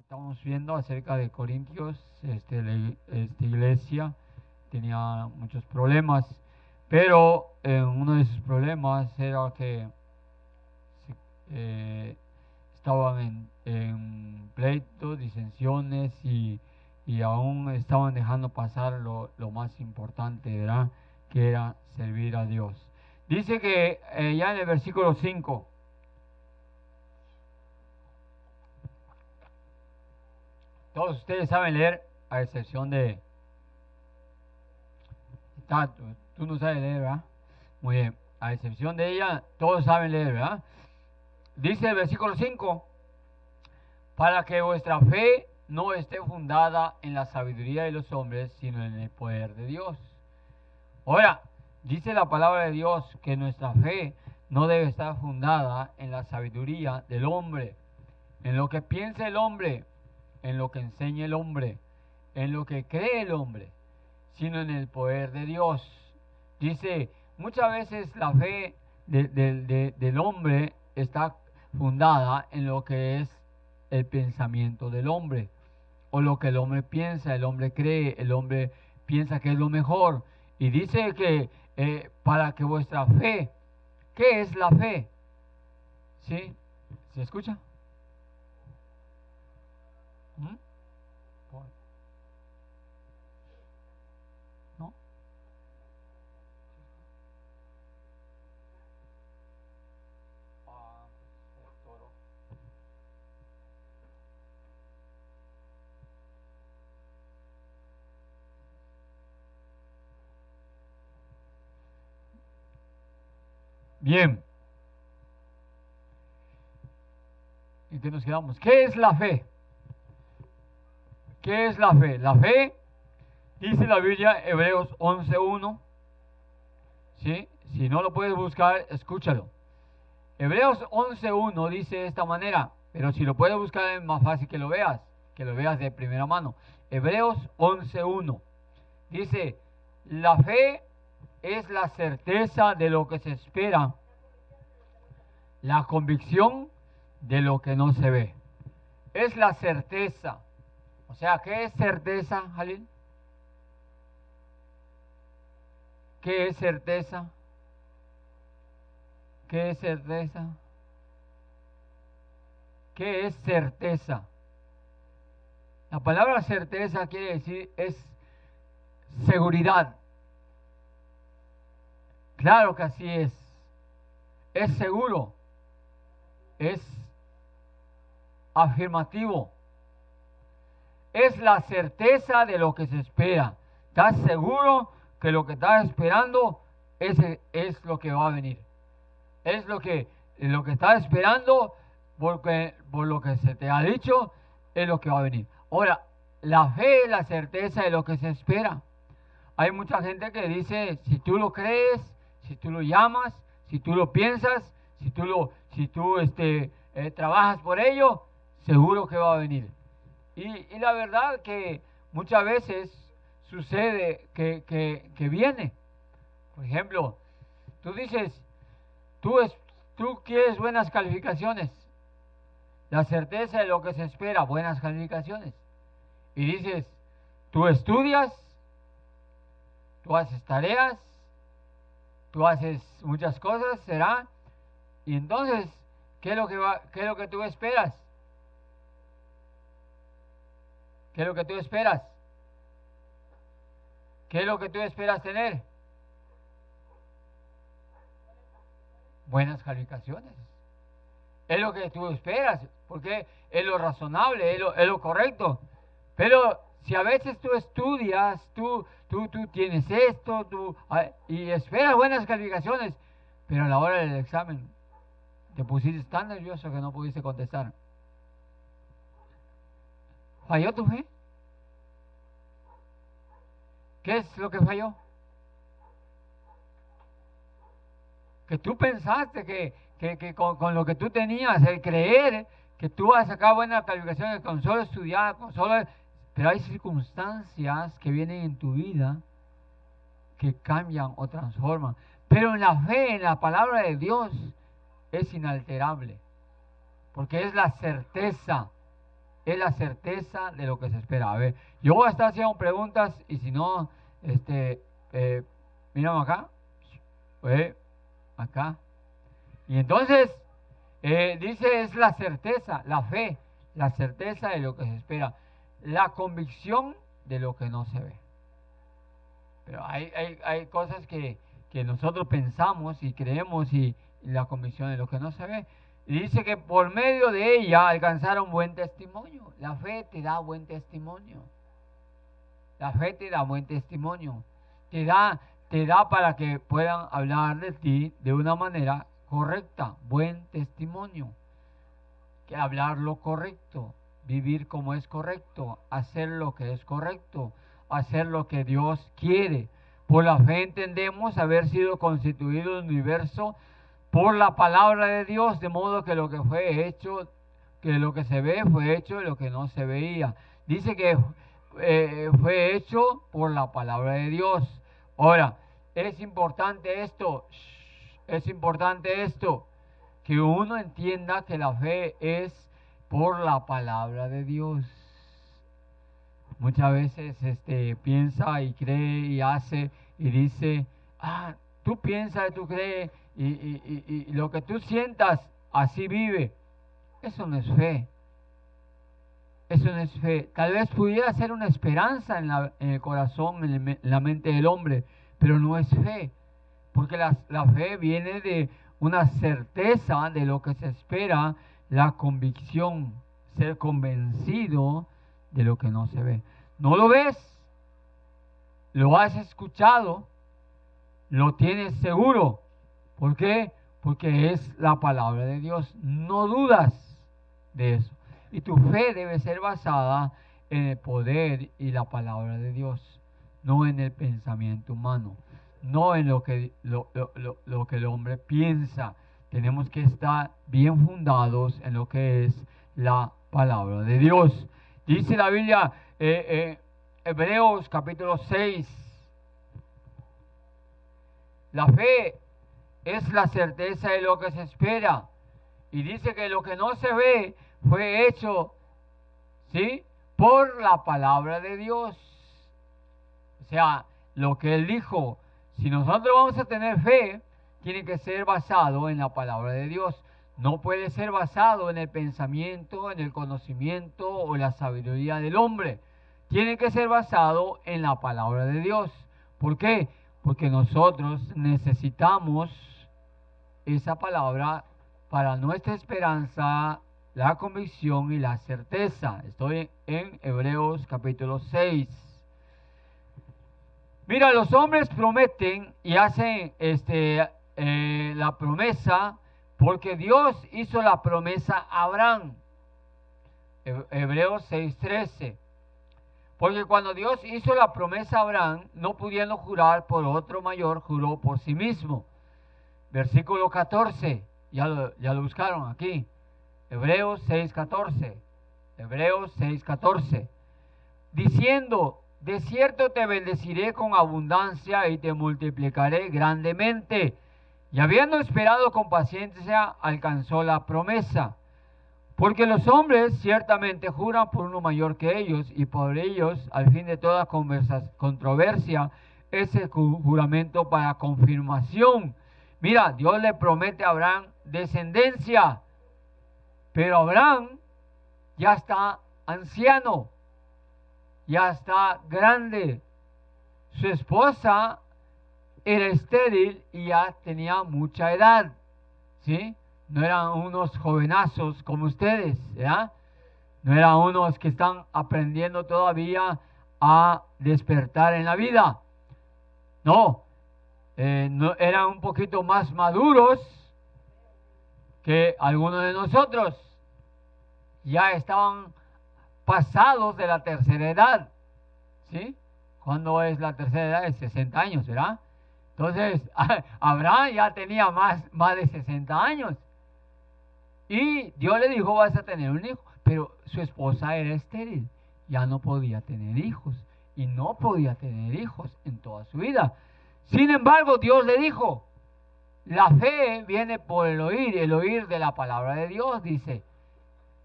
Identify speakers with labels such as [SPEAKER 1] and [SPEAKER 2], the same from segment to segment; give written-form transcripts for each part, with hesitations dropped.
[SPEAKER 1] Estamos viendo acerca de Corintios. Esta iglesia tenía muchos problemas, pero uno de sus problemas era que estaban en pleitos, disensiones y aún estaban dejando pasar lo más importante, ¿verdad? Que era servir a Dios. Dice que ya en el versículo 5, todos ustedes saben leer, a excepción de Tato. Tú no sabes leer, ¿verdad? Muy bien. A excepción de ella, todos saben leer, ¿verdad? Dice el versículo 5, para que vuestra fe no esté fundada en la sabiduría de los hombres, sino en el poder de Dios. Ahora, dice la palabra de Dios que nuestra fe no debe estar fundada en la sabiduría del hombre, en lo que piensa el hombre, en lo que enseña el hombre, en lo que cree el hombre, sino en el poder de Dios. Dice, muchas veces la fe del hombre está fundada en lo que es el pensamiento del hombre, o lo que el hombre piensa, el hombre cree, el hombre piensa que es lo mejor. Y dice que para que vuestra fe, ¿qué es la fe? ¿Sí? ¿Se escucha? ¿Mm? ¿No? Bien. ¿En qué nos quedamos? ¿Qué es la fe? ¿Qué es la fe? La fe, dice la Biblia, Hebreos 11.1. ¿Sí? Si no lo puedes buscar, escúchalo. Hebreos 11.1 dice de esta manera, pero si lo puedes buscar es más fácil que lo veas de primera mano. Hebreos 11.1 dice, la fe es la certeza de lo que se espera, la convicción de lo que no se ve. Es la certeza. O sea, ¿qué es certeza, Jalil? ¿Qué es certeza? ¿Qué es certeza? ¿Qué es certeza? La palabra certeza quiere decir es seguridad. Claro que así es. Es seguro. Es afirmativo. Es la certeza de lo que se espera. ¿Estás seguro que lo que estás esperando es lo que va a venir? Es lo que estás esperando, porque por lo que se te ha dicho, es lo que va a venir. Ahora, la fe es la certeza de lo que se espera. Hay mucha gente que dice, si tú lo crees, si tú lo llamas, si tú lo piensas, si tú trabajas por ello, seguro que va a venir. Y la verdad que muchas veces sucede que viene. Por ejemplo, tú dices, tú quieres buenas calificaciones, la certeza de lo que se espera, buenas calificaciones. Y dices, tú estudias, tú haces tareas, tú haces muchas cosas, ¿será? Y entonces, ¿qué es lo que tú esperas? ¿Qué es lo que tú esperas? ¿Qué es lo que tú esperas tener? Buenas calificaciones. Es lo que tú esperas, porque es lo razonable, es lo correcto. Pero si a veces tú estudias, tú tienes esto, y esperas buenas calificaciones, pero a la hora del examen te pusiste tan nervioso que no pudiste contestar. ¿Falló tu fe? ¿Qué es lo que falló? Que tú pensaste que con lo que tú tenías, el creer que tú vas a sacar buenas calificaciones con solo estudiar, pero hay circunstancias que vienen en tu vida que cambian o transforman. Pero en la fe, en la palabra de Dios, es inalterable, porque es la certeza es la certeza de lo que se espera. A ver, yo voy a estar haciendo preguntas y si no, mírame acá, acá. Y entonces, dice, es la certeza, la fe, la certeza de lo que se espera, la convicción de lo que no se ve. Pero hay cosas que nosotros pensamos y creemos y la convicción de lo que no se ve. Y dice que por medio de ella alcanzaron buen testimonio. La fe te da buen testimonio. La fe te da buen testimonio. Te da para que puedan hablar de ti de una manera correcta. Buen testimonio. Que hablar lo correcto. Vivir como es correcto. Hacer lo que es correcto. Hacer lo que Dios quiere. Por la fe entendemos haber sido constituido el universo por la palabra de Dios, de modo que lo que fue hecho, que lo que se ve fue hecho de lo que no se veía. Dice que fue hecho por la palabra de Dios. Ahora, es importante esto, que uno entienda que la fe es por la palabra de Dios. Muchas veces piensa y cree y hace y dice, tú piensas, tú crees y lo que tú sientas, así vive. Eso no es fe. Eso no es fe. Tal vez pudiera ser una esperanza en el corazón, en la mente del hombre, pero no es fe. Porque la fe viene de una certeza de lo que se espera, la convicción, ser convencido de lo que no se ve. No lo ves, lo has escuchado, lo tienes seguro. ¿Por qué? Porque es la palabra de Dios. No dudas de eso. Y tu fe debe ser basada en el poder y la palabra de Dios, no en el pensamiento humano, no en lo que el hombre piensa. Tenemos que estar bien fundados en lo que es la palabra de Dios. Dice la Biblia, Hebreos capítulo 6, la fe es la certeza de lo que se espera. Y dice que lo que no se ve fue hecho, ¿sí?, por la palabra de Dios. O sea, lo que Él dijo, si nosotros vamos a tener fe, tiene que ser basado en la palabra de Dios. No puede ser basado en el pensamiento, en el conocimiento o la sabiduría del hombre. Tiene que ser basado en la palabra de Dios. ¿Por qué? Porque nosotros necesitamos esa palabra para nuestra esperanza, la convicción y la certeza. Estoy en Hebreos capítulo 6. Mira, los hombres prometen y hacen la promesa porque Dios hizo la promesa a Abraham. Hebreos 6:13. Porque cuando Dios hizo la promesa a Abraham, no pudiendo jurar por otro mayor, juró por sí mismo. Versículo 14, ya lo buscaron aquí. Hebreos 6:14. Hebreos 6:14. Diciendo, de cierto te bendeciré con abundancia y te multiplicaré grandemente. Y habiendo esperado con paciencia, alcanzó la promesa. Porque los hombres ciertamente juran por uno mayor que ellos, y por ellos, al fin de toda controversia, es el juramento para confirmación. Mira, Dios le promete a Abraham descendencia, pero Abraham ya está anciano, ya está grande. Su esposa era estéril y ya tenía mucha edad, ¿sí? No eran unos jovenazos como ustedes, ¿ya? No eran unos que están aprendiendo todavía a despertar en la vida. No, eran un poquito más maduros que algunos de nosotros. Ya estaban pasados de la tercera edad, ¿sí? ¿Cuándo es la tercera edad? Es 60 años, ¿verdad? Entonces, Abraham ya tenía más de 60 años. Y Dios le dijo, vas a tener un hijo. Pero su esposa era estéril, ya no podía tener hijos. Y no podía tener hijos en toda su vida. Sin embargo, Dios le dijo, la fe viene por el oír de la palabra de Dios, dice.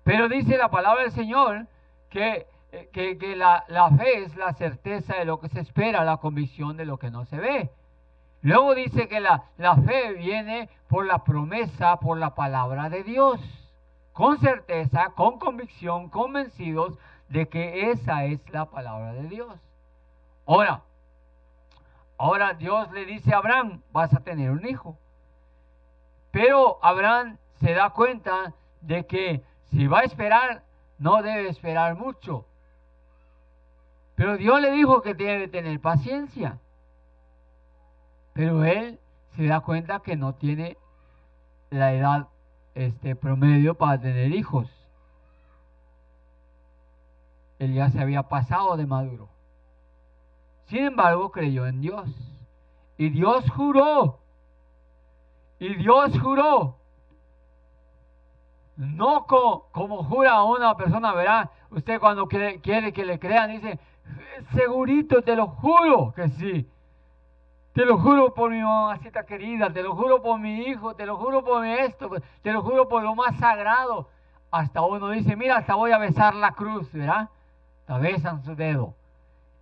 [SPEAKER 1] Pero dice la palabra del Señor que la fe es la certeza de lo que se espera, la convicción de lo que no se ve. Luego dice que la fe viene por la promesa, por la palabra de Dios. Con certeza, con convicción, convencidos de que esa es la palabra de Dios. Ahora Dios le dice a Abraham, vas a tener un hijo. Pero Abraham se da cuenta de que si va a esperar, no debe esperar mucho. Pero Dios le dijo que debe tener paciencia. Pero él se da cuenta que no tiene la edad promedio para tener hijos. Él ya se había pasado de maduro. Sin embargo, creyó en Dios. Y Dios juró. No como jura una persona, ¿verdad? Usted cuando quiere que le crean, dice, segurito, te lo juro que sí. Te lo juro por mi mamacita querida, te lo juro por mi hijo, te lo juro por mi esto, te lo juro por lo más sagrado. Hasta uno dice, mira, hasta voy a besar la cruz, ¿verdad? Hasta besan su dedo.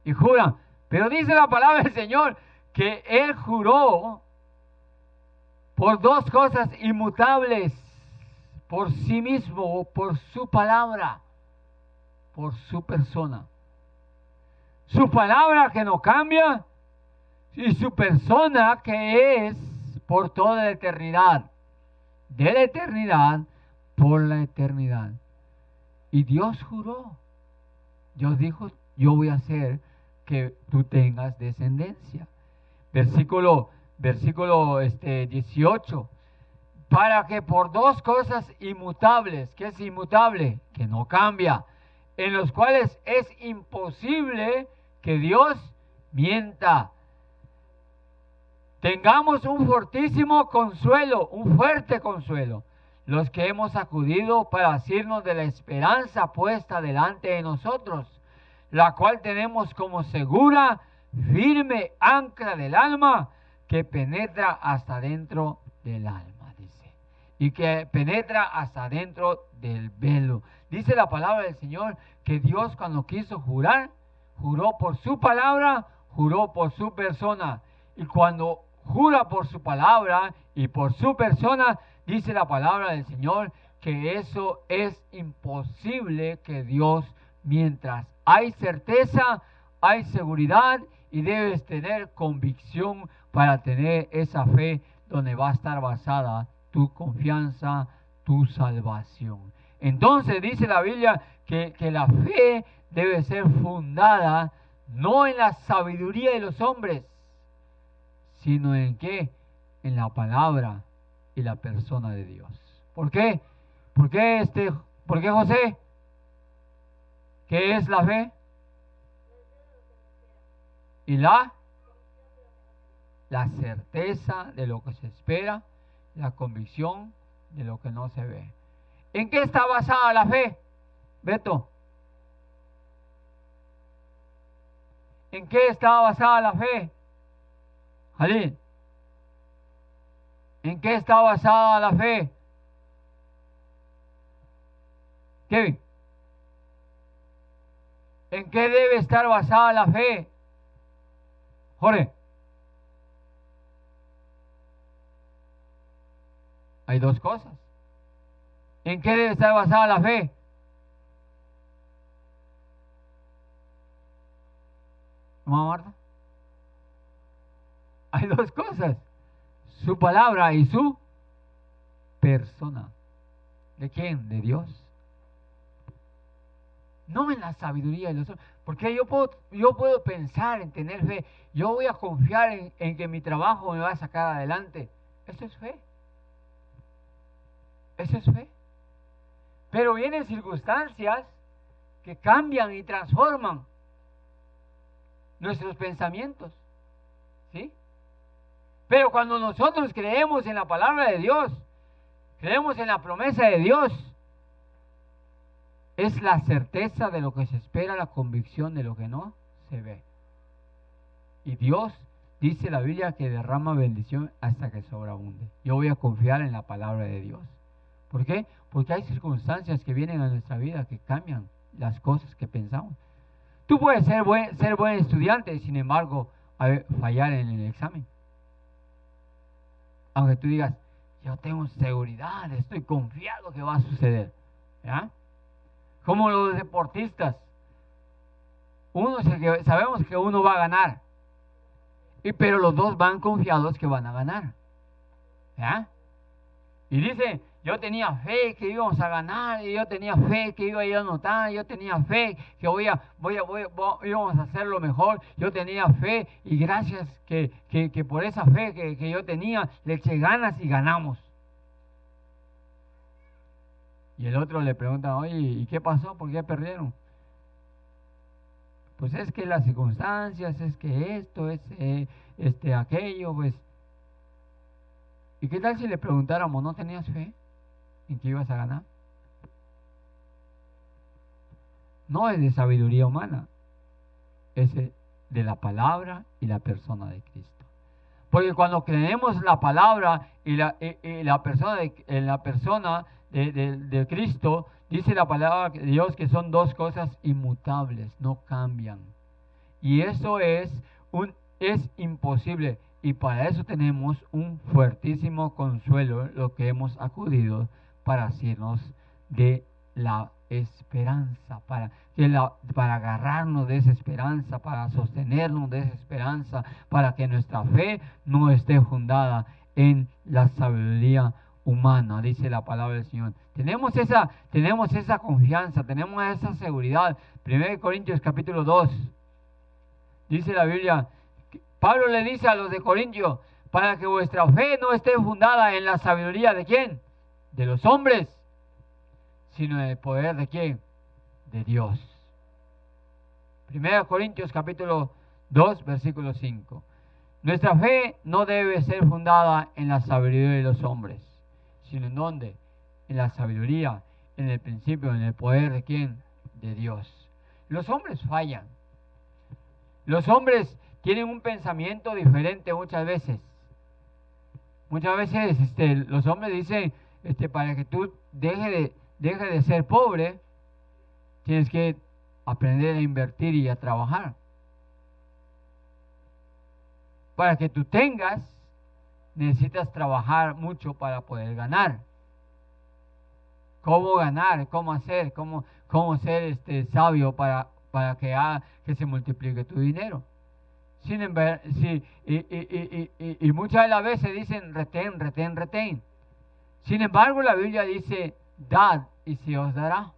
[SPEAKER 1] Y juran. Pero dice la palabra del Señor que Él juró por dos cosas inmutables. Por sí mismo, por su palabra, por su persona. Su palabra que no cambia y su persona que es por toda la eternidad. De la eternidad por la eternidad. Y Dios juró. Dios dijo, yo voy a hacer que tú tengas descendencia. Versículo 18. Para que por dos cosas inmutables, ¿qué es inmutable? Que no cambia, en los cuales es imposible que Dios mienta. Tengamos un fortísimo consuelo, un fuerte consuelo, los que hemos acudido para asirnos de la esperanza puesta delante de nosotros, la cual tenemos como segura, firme ancla del alma, que penetra hasta dentro del alma. Y que penetra hasta dentro del velo. Dice la palabra del Señor que Dios cuando quiso jurar, juró por su palabra, juró por su persona. Y cuando jura por su palabra y por su persona, dice la palabra del Señor que eso es imposible que Dios, mientras hay certeza, hay seguridad y debes tener convicción para tener esa fe donde va a estar basada tu confianza, tu salvación. Entonces dice la Biblia que la fe debe ser fundada no en la sabiduría de los hombres, sino en ¿qué? En la palabra y la persona de Dios. ¿Por qué? ¿Por qué José? ¿Qué es la fe? Y la certeza de lo que se espera, la convicción de lo que no se ve. ¿En qué está basada la fe, Beto? ¿En qué está basada la fe, Jalil? ¿En qué está basada la fe, Kevin? ¿En qué debe estar basada la fe, Jorge? Hay dos cosas. ¿En qué debe estar basada la fe? Mamá Marta. Hay dos cosas. Su palabra y su persona. ¿De quién? De Dios. No en la sabiduría de los hombres. Porque yo puedo pensar en tener fe. Yo voy a confiar en que mi trabajo me va a sacar adelante. Eso es fe. Eso es fe. Pero vienen circunstancias que cambian y transforman nuestros pensamientos. ¿Sí? Pero cuando nosotros creemos en la palabra de Dios, creemos en la promesa de Dios, es la certeza de lo que se espera, la convicción de lo que no se ve. Y Dios, dice la Biblia, que derrama bendición hasta que sobreabunde. Yo voy a confiar en la palabra de Dios. ¿Por qué? Porque hay circunstancias que vienen a nuestra vida que cambian las cosas que pensamos. Tú puedes ser buen estudiante y sin embargo fallar en el examen. Aunque tú digas, yo tengo seguridad, estoy confiado que va a suceder. ¿Ya? Como los deportistas. Sabemos que uno va a ganar. Pero los dos van confiados que van a ganar. ¿Ya? Y dice, yo tenía fe que íbamos a ganar, y yo tenía fe que iba a ir a anotar, yo tenía fe que íbamos a hacer lo mejor, yo tenía fe, y gracias que por esa fe que yo tenía, le eché ganas y ganamos. Y el otro le pregunta, oye, ¿y qué pasó? ¿Por qué perdieron? Pues es que las circunstancias, es que esto, es aquello, pues. ¿Y qué tal si le preguntáramos, ¿no tenías fe en que ibas a ganar? No es de sabiduría humana, es de la palabra y la persona de Cristo. Porque cuando creemos la palabra y la persona de Cristo, dice la palabra de Dios que son dos cosas inmutables, no cambian. Y eso es imposible. Y para eso tenemos un fuertísimo consuelo, lo que hemos acudido para hacernos de la esperanza, para agarrarnos de esa esperanza, para sostenernos de esa esperanza, para que nuestra fe no esté fundada en la sabiduría humana, dice la palabra del Señor. Tenemos esa confianza, tenemos esa seguridad. 1 Corintios capítulo 2, dice la Biblia, Pablo le dice a los de Corintios, para que vuestra fe no esté fundada en la sabiduría de ¿quién? De los hombres, sino en el poder de ¿quién? De Dios. 1 Corintios capítulo 2, versículo 5. Nuestra fe no debe ser fundada en la sabiduría de los hombres, sino en ¿dónde? En la sabiduría, en el principio, en el poder de ¿quién? De Dios. Los hombres fallan. Los hombres tienen un pensamiento diferente muchas veces. Muchas veces los hombres dicen, para que tú deje de ser pobre, tienes que aprender a invertir y a trabajar. Para que tú tengas, necesitas trabajar mucho para poder ganar. ¿Cómo ganar? ¿Cómo hacer? ¿Cómo ser sabio para que se multiplique tu dinero? Sin embargo, y muchas de las veces dicen retén. Sin embargo, la Biblia dice, dad y se os dará.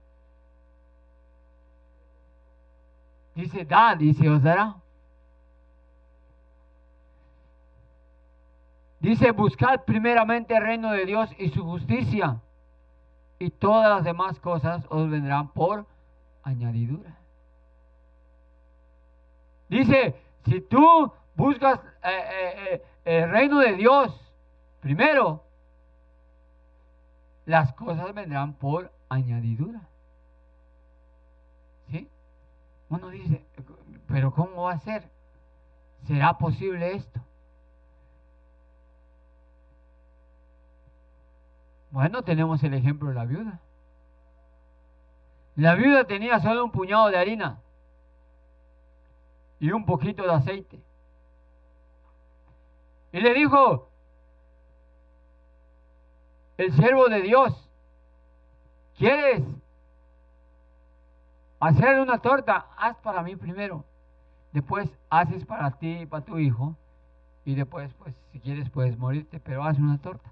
[SPEAKER 1] Dice, dad y se os dará. Dice, buscad primeramente el reino de Dios y su justicia, y todas las demás cosas os vendrán por añadidura. Dice, si tú buscas el reino de Dios primero, las cosas vendrán por añadidura. ¿Sí? Uno dice, pero ¿cómo va a ser? ¿Será posible esto? Bueno, tenemos el ejemplo de la viuda. La viuda tenía solo un puñado de harina y un poquito de aceite. Y le dijo el siervo de Dios, ¿quieres hacer una torta? Haz para mí primero. Después haces para ti y para tu hijo. Y después, pues, si quieres puedes morirte, pero haz una torta.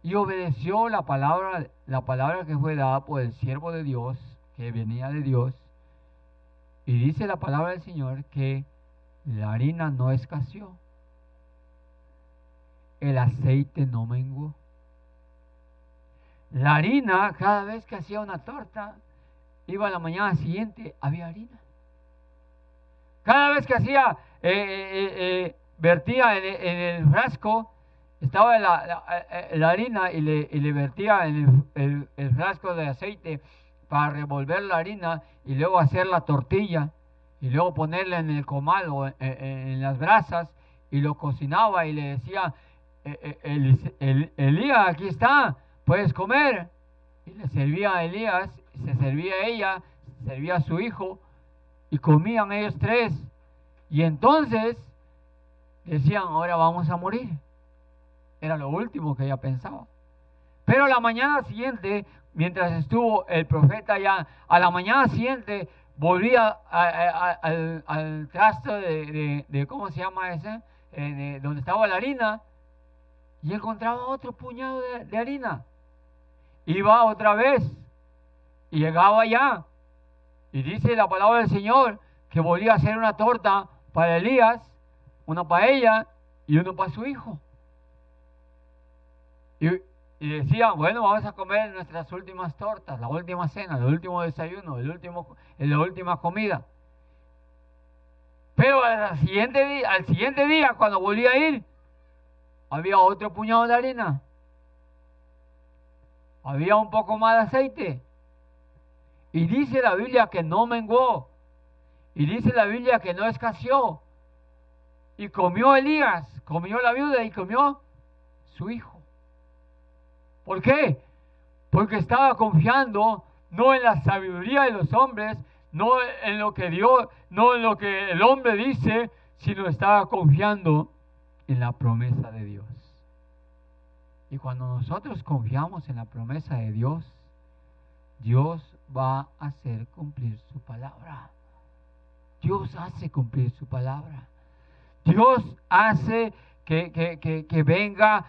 [SPEAKER 1] Y obedeció la palabra que fue dada por el siervo de Dios, que venía de Dios. Y dice la palabra del Señor que la harina no escaseó, el aceite no menguó. La harina, cada vez que hacía una torta, iba a la mañana siguiente, había harina. Cada vez que hacía, vertía en el frasco, estaba la harina y le vertía en el frasco de aceite para revolver la harina y luego hacer la tortilla y luego ponerla en el comal o en las brasas y lo cocinaba y le decía, Elías, aquí está, puedes comer. Y le servía a Elías, se servía a ella, se servía a su hijo, y comían ellos tres. Y entonces decían, ahora vamos a morir. Era lo último que ella pensaba. Pero a la mañana siguiente, mientras estuvo el profeta allá, a la mañana siguiente volvía al trasto de ¿cómo se llama ese? Donde estaba la harina, y encontraba otro puñado de harina. Iba otra vez y llegaba allá. Y dice la palabra del Señor que volvía a hacer una torta para Elías, una para ella y uno para su hijo. Y decían, bueno, vamos a comer nuestras últimas tortas, la última cena, el último desayuno, la última comida. Pero al siguiente día, cuando volvía a ir, había otro puñado de harina. Había un poco más de aceite. Y dice la Biblia que no menguó. Y dice la Biblia que no escaseó. Y comió Elías, comió la viuda y comió su hijo. ¿Por qué? Porque estaba confiando no en la sabiduría de los hombres, no en lo que Dios, no en lo que el hombre dice, sino estaba confiando en la promesa de Dios. Y cuando nosotros confiamos en la promesa de Dios, Dios va a hacer cumplir su palabra. Dios hace cumplir su palabra. Dios hace que venga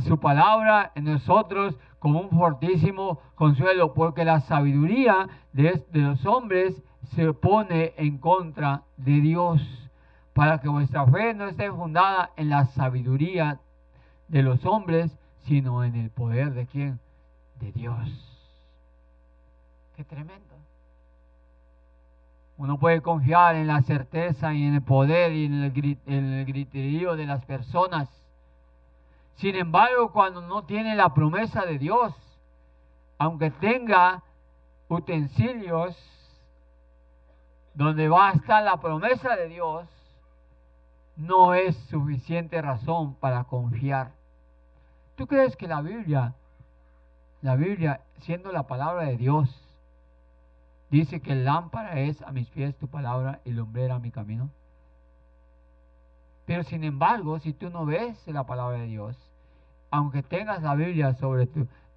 [SPEAKER 1] su palabra en nosotros como un fortísimo consuelo, porque la sabiduría de los hombres se pone en contra de Dios, para que vuestra fe no esté fundada en la sabiduría de los hombres, sino en el poder de ¿quién? De Dios. Qué tremendo. Uno puede confiar en la certeza y en el poder y en el griterío de las personas. Sin embargo, cuando no tiene la promesa de Dios, aunque tenga utensilios donde va a estar la promesa de Dios, no es suficiente razón para confiar. ¿Tú crees que la Biblia, siendo la palabra de Dios, dice que lámpara es a mis pies tu palabra y lumbrera a mi camino? Pero sin embargo, si tú no ves la palabra de Dios, aunque tengas la Biblia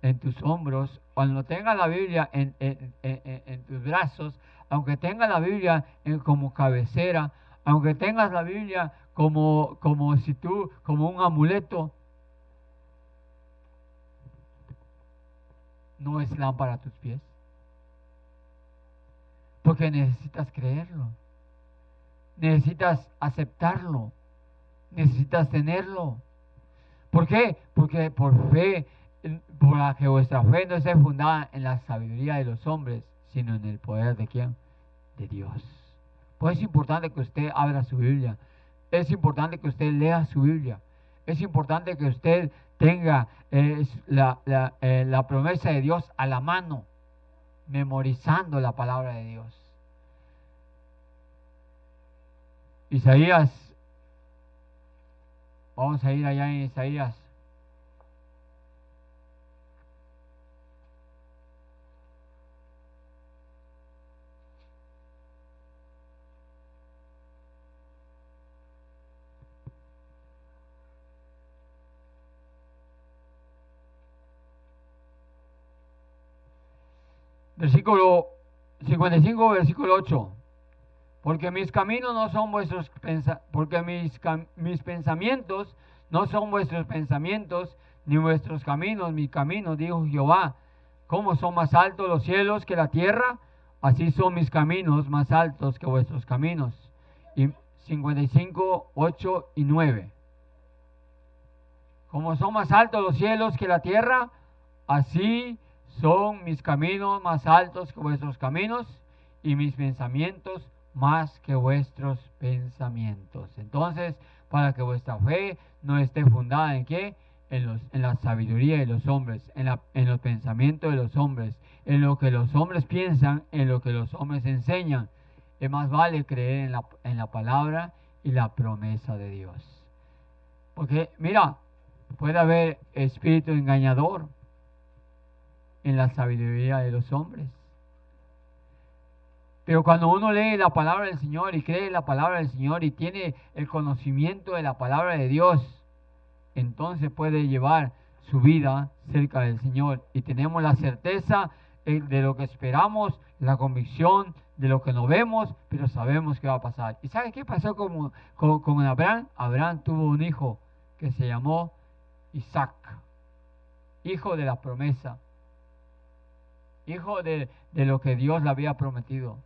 [SPEAKER 1] en tus hombros, cuando tengas la Biblia en tus brazos, aunque tengas la Biblia como cabecera, aunque tengas la Biblia como un amuleto, no es lámpara a tus pies. Porque necesitas creerlo, necesitas aceptarlo, necesitas tenerlo. ¿Por qué? Porque por la que vuestra fe no esté fundada en la sabiduría de los hombres, sino en el poder de ¿quién? De Dios. Pues es importante que usted abra su Biblia, es importante que usted lea su Biblia, es importante que usted tenga la promesa de Dios a la mano, memorizando la palabra de Dios. Isaías, vamos a ir allá en Isaías. Versículo 55, versículo 8. Porque mis caminos no son vuestros porque mis pensamientos no son vuestros pensamientos, ni vuestros caminos, mis caminos, dijo Jehová. ¿Cómo son más altos los cielos que la tierra? Así son mis caminos más altos que vuestros caminos. Y 55, 8 y 9. Como son más altos los cielos que la tierra, así son mis caminos más altos que vuestros caminos, y mis pensamientos más que vuestros pensamientos. Entonces, para que vuestra fe no esté fundada en ¿qué? En la sabiduría de los hombres, en los pensamientos de los hombres, en lo que los hombres piensan, en lo que los hombres enseñan. Es más vale creer en la palabra y la promesa de Dios. Porque, mira, Puede haber espíritu engañador en la sabiduría de los hombres. Pero cuando uno lee la palabra del Señor y cree en la palabra del Señor y tiene el conocimiento de la palabra de Dios, entonces puede llevar su vida cerca del Señor. Y tenemos la certeza de lo que esperamos, la convicción de lo que no vemos, pero sabemos que va a pasar. ¿Y sabe qué pasó con Abraham? Abraham tuvo un hijo que se llamó Isaac, hijo de la promesa, hijo de lo que Dios le había prometido.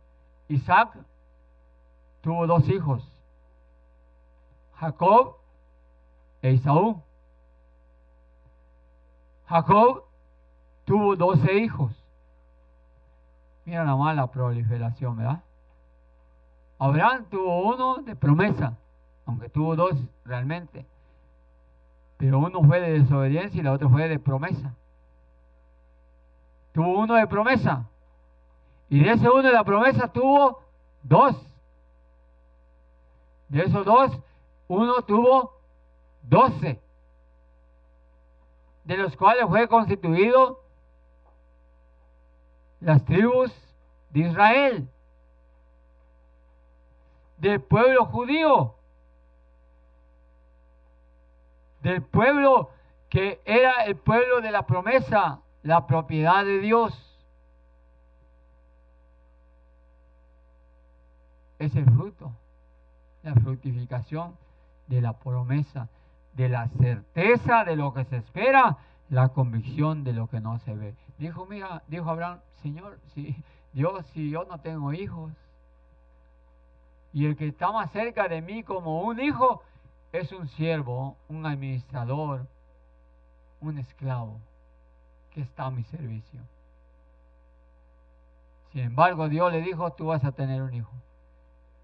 [SPEAKER 1] Isaac tuvo dos hijos, Jacob e Esaú. Jacob tuvo 12 hijos. Mira nada más la proliferación, ¿verdad? Abraham tuvo uno de promesa, aunque tuvo dos realmente. Pero uno fue de desobediencia y la otra fue de promesa. Tuvo uno de promesa. Y de ese uno de la promesa tuvo dos. De esos dos, uno tuvo 12. De los cuales fue constituido las tribus de Israel, del pueblo judío, del pueblo que era el pueblo de la promesa, la propiedad de Dios. Es el fruto, la fructificación de la promesa, de la certeza de lo que se espera, la convicción de lo que no se ve. Dijo Abraham, Señor, si yo no tengo hijos, y el que está más cerca de mí como un hijo es un siervo, un administrador, un esclavo que está a mi servicio. Sin embargo, Dios le dijo, tú vas a tener un hijo.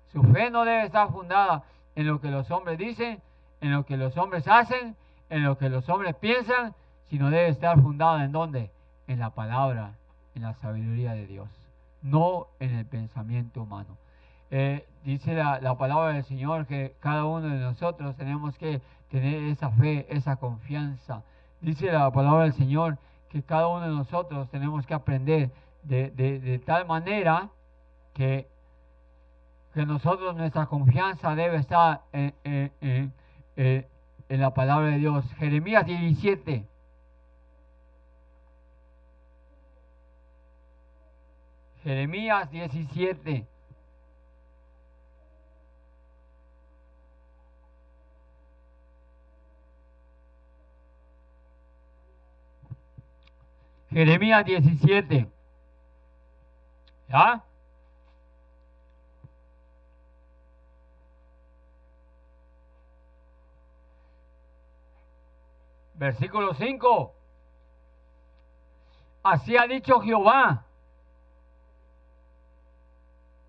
[SPEAKER 1] Su fe no debe estar fundada en lo que los hombres dicen, en lo que los hombres hacen, en lo que los hombres piensan, sino debe estar fundada ¿en dónde? En la palabra, en la sabiduría de Dios, no en el pensamiento humano. Dice la palabra del Señor que cada uno de nosotros tenemos que tener esa fe, esa confianza. Dice la palabra del Señor que cada uno de nosotros tenemos que aprender de tal manera que nosotros, nuestra confianza debe estar en la palabra de Dios. Jeremías 17. Jeremías 17. Jeremías 17. ¿Ya? Versículo 5. Así ha dicho Jehová.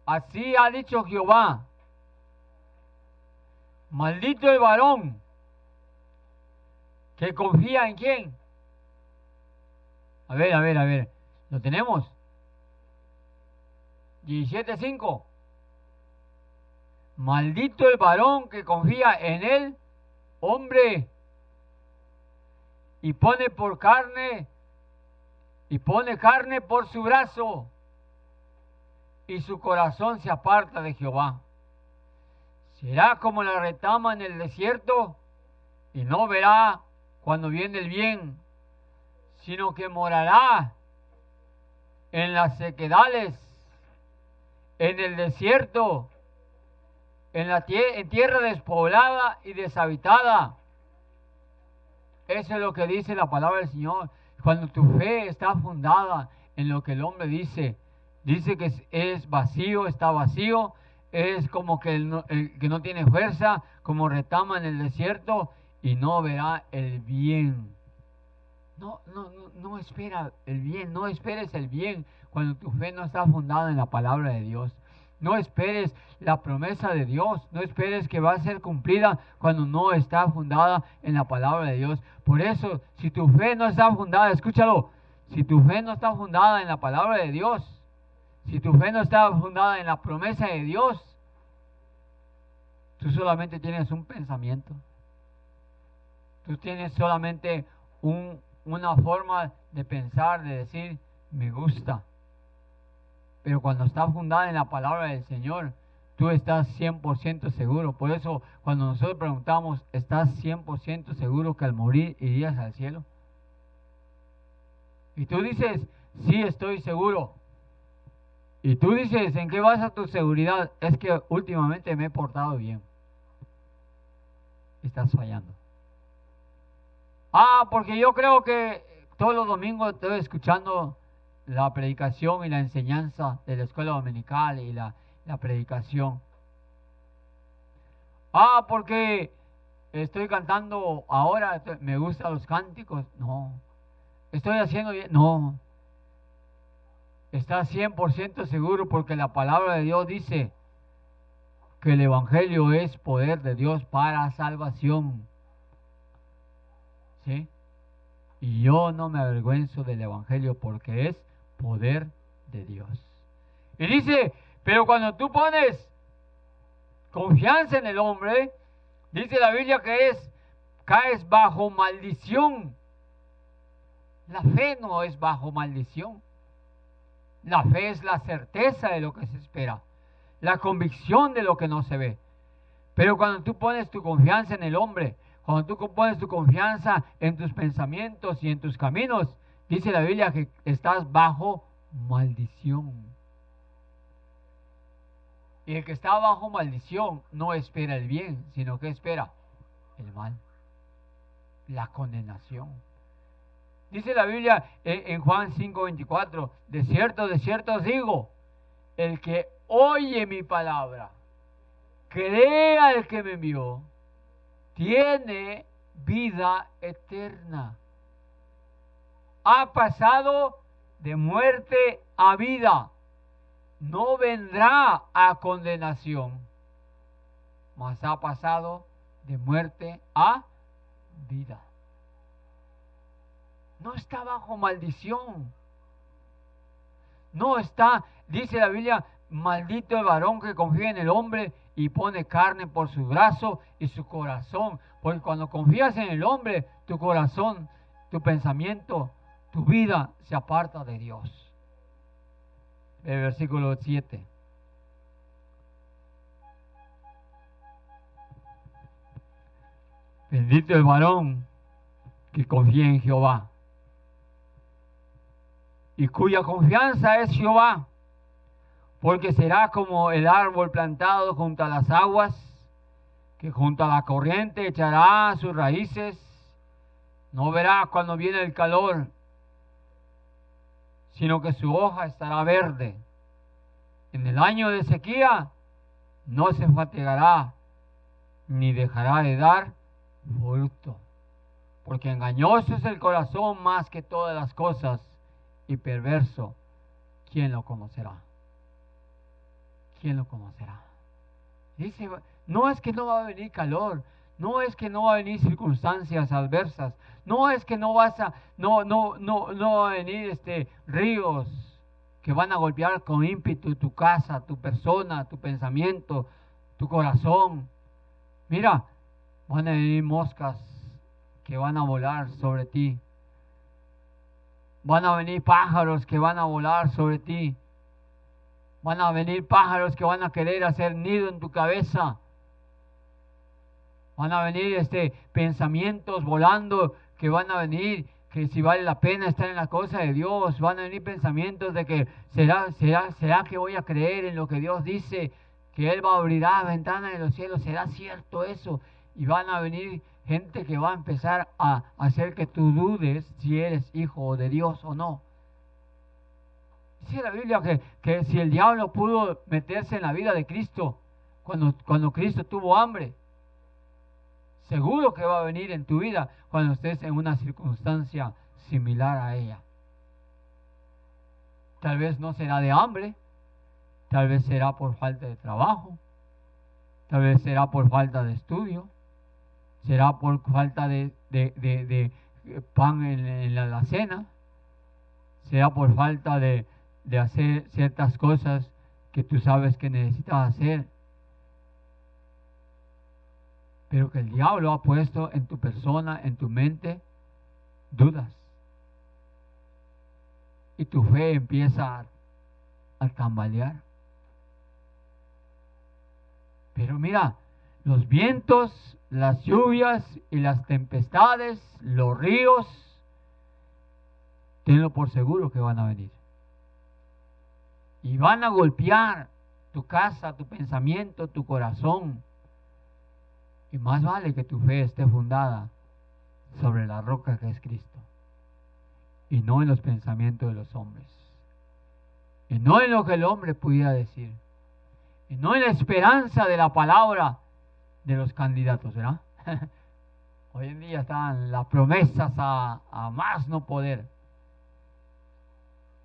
[SPEAKER 1] Así ha dicho Jehová. Maldito el varón que confía en quién. A ver. ¿Lo tenemos? 17:5. Maldito el varón que confía en el hombre y pone carne por su brazo, y su corazón se aparta de Jehová. Será como la retama en el desierto, y no verá cuando viene el bien, sino que morará en las sequedales, en el desierto, en tierra despoblada y deshabitada. Eso es lo que dice la palabra del Señor. Cuando tu fe está fundada en lo que el hombre dice que es vacío, está vacío, es como que el que no tiene fuerza, como retama en el desierto, y no verá el bien. No espera el bien, no esperes el bien cuando tu fe no está fundada en la palabra de Dios. No esperes la promesa de Dios, no esperes que va a ser cumplida cuando no está fundada en la palabra de Dios. Por eso, si tu fe no está fundada, escúchalo, si tu fe no está fundada en la palabra de Dios, si tu fe no está fundada en la promesa de Dios, tú solamente tienes un pensamiento. Tú tienes solamente una forma de pensar, de decir, me gusta. Pero cuando está fundada en la palabra del Señor, tú estás 100% seguro. Por eso, cuando nosotros preguntamos, ¿estás 100% seguro que al morir irías al cielo? Y tú dices, sí, estoy seguro. Y tú dices, ¿en qué basa tu seguridad? Es que últimamente me he portado bien. Estás fallando. Porque yo creo que todos los domingos estoy escuchando la predicación y la enseñanza de la escuela dominical y la predicación. Porque estoy cantando ahora, me gustan los cánticos. No. Estoy haciendo bien. No. Estás 100% seguro porque la palabra de Dios dice que el Evangelio es poder de Dios para salvación. ¿Sí? Y yo no me avergüenzo del Evangelio porque es poder de Dios. Y dice, pero cuando tú pones confianza en el hombre, dice la Biblia que caes bajo maldición. La fe no es bajo maldición. La fe es la certeza de lo que se espera, la convicción de lo que no se ve. Pero cuando tú pones tu confianza en el hombre, cuando tú pones tu confianza en tus pensamientos y en tus caminos, dice la Biblia que estás bajo maldición. Y el que está bajo maldición no espera el bien, sino que espera el mal, la condenación. Dice la Biblia en Juan 5:24, de cierto os digo, el que oye mi palabra, crea al que me envió, tiene vida eterna. Ha pasado de muerte a vida. No vendrá a condenación, mas ha pasado de muerte a vida. No está bajo maldición. No está, dice la Biblia, maldito el varón que confía en el hombre y pone carne por su brazo y su corazón. Porque cuando confías en el hombre, tu corazón, tu pensamiento, tu vida se aparta de Dios. El versículo 7. Bendito el varón que confía en Jehová y cuya confianza es Jehová, porque será como el árbol plantado junto a las aguas, que junto a la corriente echará sus raíces, no verá cuando viene el calor, sino que su hoja estará verde. En el año de sequía no se fatigará, ni dejará de dar fruto. Porque engañoso es el corazón más que todas las cosas, y perverso, ¿quién lo conocerá? ¿Quién lo conocerá? Dice, no es que no va a venir calor, no es que no va a venir circunstancias adversas, no es que no va a venir ríos que van a golpear con ímpetu tu casa, tu persona, tu pensamiento, tu corazón. Mira, van a venir moscas que van a volar sobre ti. Van a venir pájaros que van a volar sobre ti. Van a venir pájaros que van a querer hacer nido en tu cabeza. Van a venir pensamientos volando que van a venir, que si vale la pena estar en la cosa de Dios. Van a venir pensamientos de que será que voy a creer en lo que Dios dice, que Él va a abrir la ventana de los cielos. ¿Será cierto eso? Y van a venir gente que va a empezar a hacer que tú dudes si eres hijo de Dios o no. Dice la Biblia que si el diablo pudo meterse en la vida de Cristo cuando Cristo tuvo hambre, seguro que va a venir en tu vida cuando estés en una circunstancia similar a ella. Tal vez no será de hambre, tal vez será por falta de trabajo, tal vez será por falta de estudio, será por falta de pan en la alacena, será por falta de hacer ciertas cosas que tú sabes que necesitas hacer. pero que el diablo ha puesto en tu persona, en tu mente, dudas. Y tu fe empieza a tambalear. Pero mira, los vientos, las lluvias y las tempestades, los ríos, tenlo por seguro que van a venir. Y van a golpear tu casa, tu pensamiento, tu corazón. Y más vale que tu fe esté fundada sobre la roca que es Cristo. Y no en los pensamientos de los hombres. Y no en lo que el hombre pudiera decir. Y no en la esperanza de la palabra de los candidatos, ¿verdad? Hoy en día están las promesas a más no poder.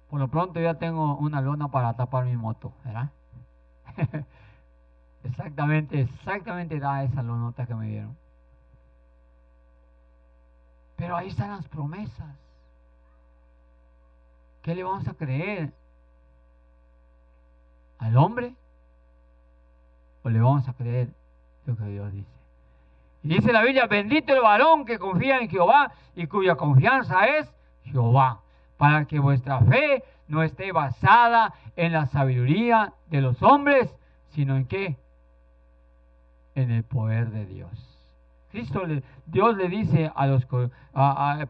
[SPEAKER 1] Por lo pronto ya tengo una lona para tapar mi moto, ¿verdad? Exactamente da esa lonota que me dieron. Pero ahí están las promesas. ¿Qué le vamos a creer? ¿Al hombre? ¿O le vamos a creer lo que Dios dice? Y dice la Biblia, bendito el varón que confía en Jehová y cuya confianza es Jehová, para que vuestra fe no esté basada en la sabiduría de los hombres, sino en ¿qué? En el poder de Dios. Dios le dice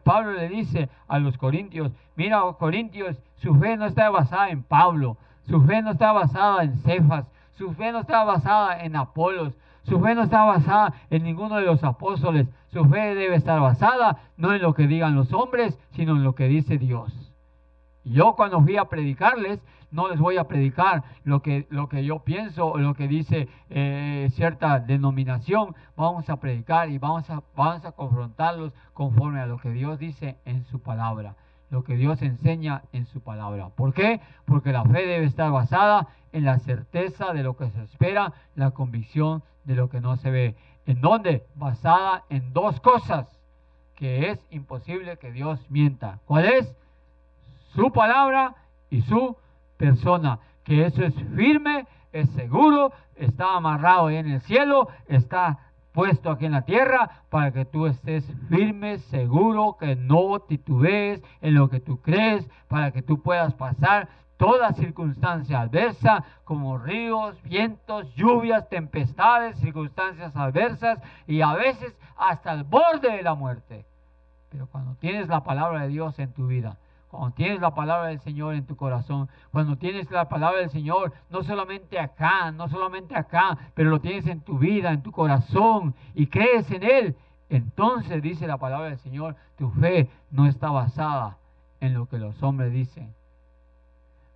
[SPEAKER 1] Pablo le dice a los corintios, mira, corintios, su fe no está basada en Pablo, su fe no está basada en Cefas, su fe no está basada en Apolos, su fe no está basada en ninguno de los apóstoles, su fe debe estar basada no en lo que digan los hombres, sino en lo que dice Dios. Y yo cuando fui a predicarles, no les voy a predicar lo que yo pienso o lo que dice cierta denominación. Vamos a predicar y vamos a confrontarlos conforme a lo que Dios dice en su palabra, lo que Dios enseña en su palabra. ¿Por qué? Porque la fe debe estar basada en la certeza de lo que se espera, la convicción de lo que no se ve. ¿En dónde? Basada en dos cosas que es imposible que Dios mienta. ¿Cuál es? Su palabra y su persona, que eso es firme, es seguro, está amarrado ahí en el cielo, está puesto aquí en la tierra para que tú estés firme, seguro, que no titubees en lo que tú crees, para que tú puedas pasar toda circunstancia adversa, como ríos, vientos, lluvias, tempestades, circunstancias adversas y a veces hasta el borde de la muerte. Pero cuando tienes la palabra de Dios en tu vida, cuando tienes la palabra del Señor en tu corazón, cuando tienes la palabra del Señor, no solamente acá, pero lo tienes en tu vida, en tu corazón, y crees en Él, entonces dice la palabra del Señor, tu fe no está basada en lo que los hombres dicen.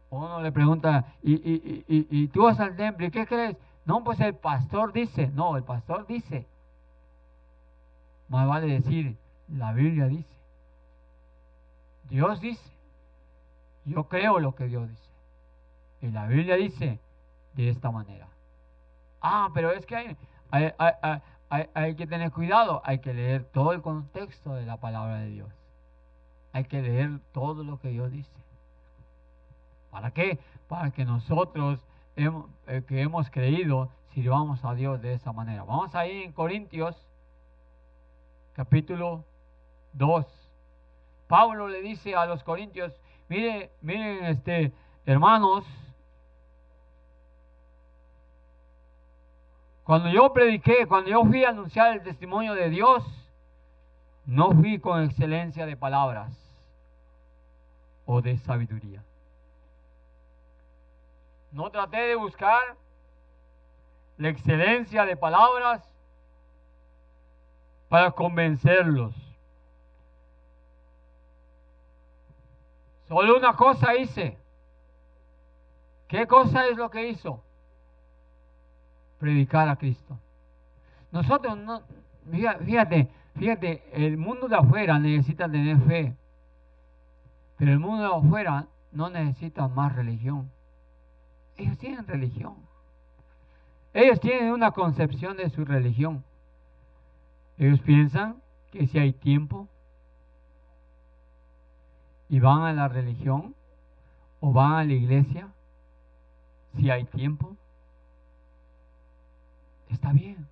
[SPEAKER 1] Uno le pregunta, ¿y tú vas al templo y qué crees? No, pues el pastor dice. No, el pastor dice. Más vale decir, la Biblia dice. Dios dice. Yo creo lo que Dios dice. Y la Biblia dice de esta manera. Pero es que hay que tener cuidado. Hay que leer todo el contexto de la palabra de Dios. Hay que leer todo lo que Dios dice. ¿Para qué? Para que nosotros que hemos creído sirvamos a Dios de esa manera. Vamos ahí en Corintios capítulo 2. Pablo le dice a los corintios, miren hermanos, cuando yo prediqué, cuando yo fui a anunciar el testimonio de Dios, no fui con excelencia de palabras o de sabiduría. No traté de buscar la excelencia de palabras para convencerlos. Solo una cosa hice. ¿Qué cosa es lo que hizo? Predicar a Cristo. Nosotros no, fíjate, el mundo de afuera necesita tener fe, pero el mundo de afuera no necesita más religión. Ellos tienen religión. Ellos tienen una concepción de su religión. Ellos piensan que si hay tiempo y van a la religión o van a la iglesia, si hay tiempo, está bien.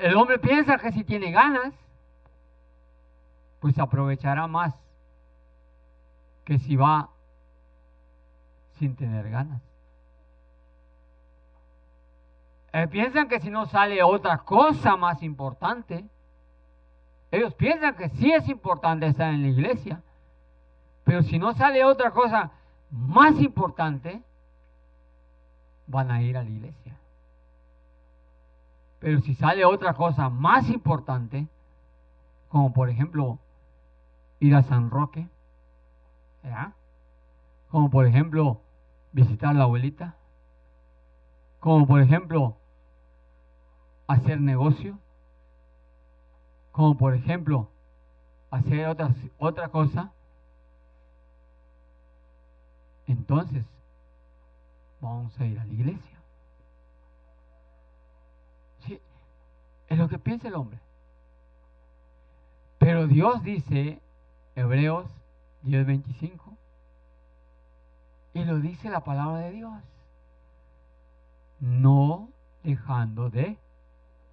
[SPEAKER 1] El hombre piensa que si tiene ganas, pues aprovechará más que si va sin tener ganas. Piensan que si no sale otra cosa más importante, ellos piensan que sí es importante estar en la iglesia, pero si no sale otra cosa más importante, van a ir a la iglesia. Pero si sale otra cosa más importante, como por ejemplo ir a San Roque, ¿ya? Como por ejemplo visitar a la abuelita, como por ejemplo hacer negocio, como por ejemplo hacer otra cosa, entonces vamos a ir a la iglesia. Sí, es lo que piensa el hombre. Pero Dios dice, Hebreos 10:25, y lo dice la palabra de Dios, no dejando de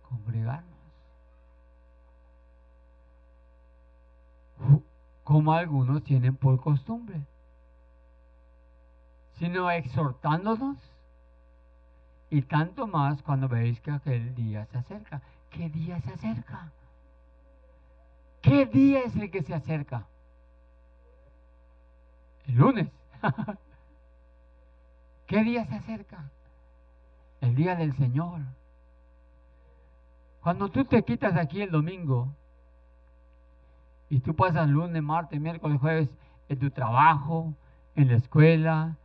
[SPEAKER 1] congregarnos, como algunos tienen por costumbre, sino exhortándonos, y tanto más cuando veis que aquel día se acerca. ¿Qué día se acerca? ¿Qué día es el que se acerca? El lunes. ¿Qué día se acerca? El día del Señor. Cuando tú te quitas aquí el domingo y tú pasas lunes, martes, miércoles, jueves en tu trabajo, en la escuela,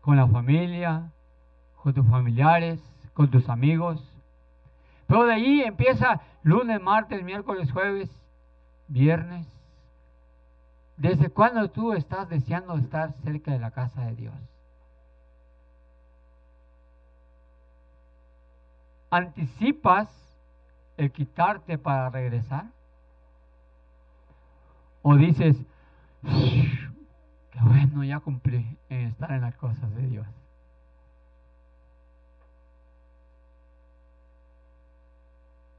[SPEAKER 1] con la familia, con tus familiares, con tus amigos. Pero de ahí empieza lunes, martes, miércoles, jueves, viernes. ¿Desde cuándo tú estás deseando estar cerca de la casa de Dios? ¿Anticipas el quitarte para regresar? ¿O dices, qué bueno, ya cumplí en estar en las cosas de Dios?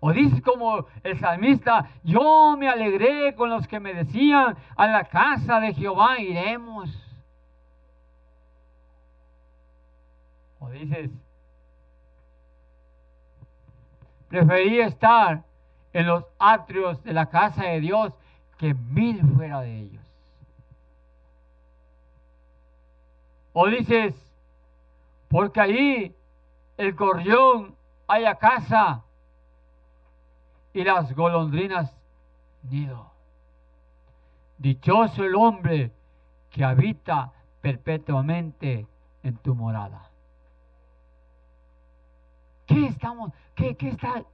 [SPEAKER 1] O dices como el salmista, yo me alegré con los que me decían, a la casa de Jehová iremos. O dices, preferí estar en los atrios de la casa de Dios que 1000 fuera de ellos. O dices, porque allí el gorrión haya casa y las golondrinas nido. Dichoso el hombre que habita perpetuamente en tu morada.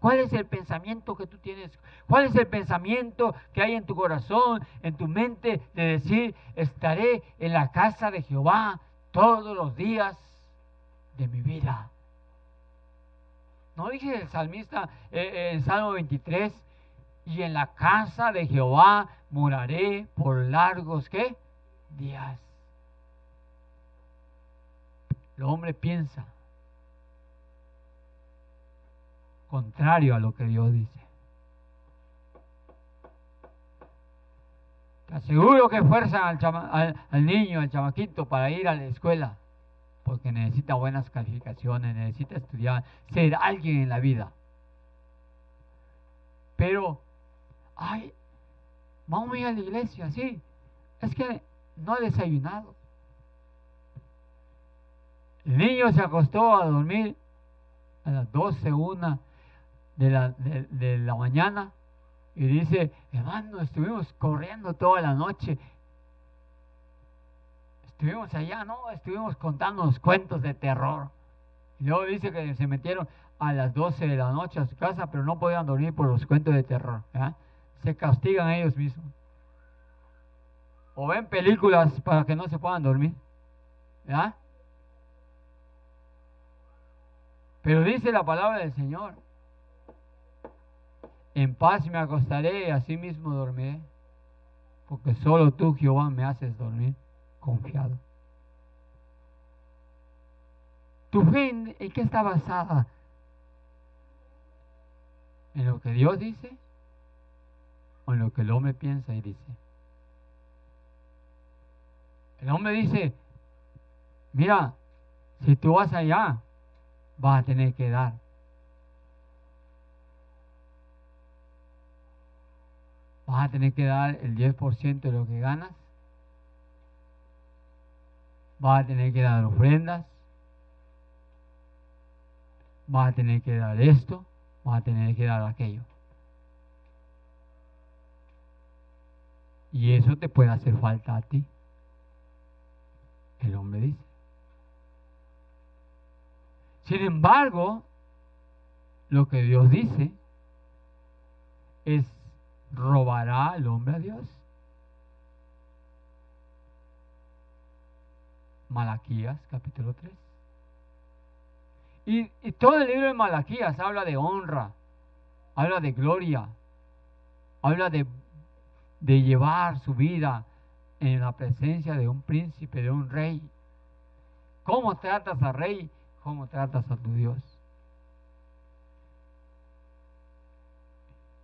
[SPEAKER 1] ¿Cuál es el pensamiento que tú tienes? ¿Cuál es el pensamiento que hay en tu corazón, en tu mente, de decir, estaré en la casa de Jehová todos los días de mi vida? ¿No dice el salmista en Salmo 23? Y en la casa de Jehová moraré por largos, ¿qué? Días. El hombre piensa contrario a lo que Dios dice. Te aseguro que fuerzan al niño, al chamaquito para ir a la escuela, porque necesita buenas calificaciones, necesita estudiar, ser alguien en la vida. Pero, vamos a ir a la iglesia, sí, es que no he desayunado. El niño se acostó a dormir a las 12, 1 de la mañana y dice, hermano, estuvimos corriendo toda la noche, estuvimos allá, no, estuvimos contándonos cuentos de terror. Y luego dice que se metieron a las 12 de la noche a su casa, pero no podían dormir por los cuentos de terror, ¿verdad? Se castigan ellos mismos. O ven películas para que no se puedan dormir, ¿verdad? Pero dice la palabra del Señor, en paz me acostaré y así mismo dormiré, porque solo tú, Jehová, me haces dormir confiado. ¿Tu fe en qué está basada? ¿En lo que Dios dice o en lo que el hombre piensa y dice? El hombre dice, mira, si tú vas allá, vas a tener que dar. Vas a tener que dar el 10% de lo que ganas. Vas a tener que dar ofrendas. Vas a tener que dar esto. Vas a tener que dar aquello. Y eso te puede hacer falta a ti. El hombre dice. Sin embargo, lo que Dios dice es: ¿robará el hombre a Dios? Malaquías capítulo 3. Y todo el libro de Malaquías habla de honra, habla de gloria, habla de llevar su vida en la presencia de un príncipe, de un rey. ¿Cómo tratas al rey? ¿Cómo tratas a tu Dios?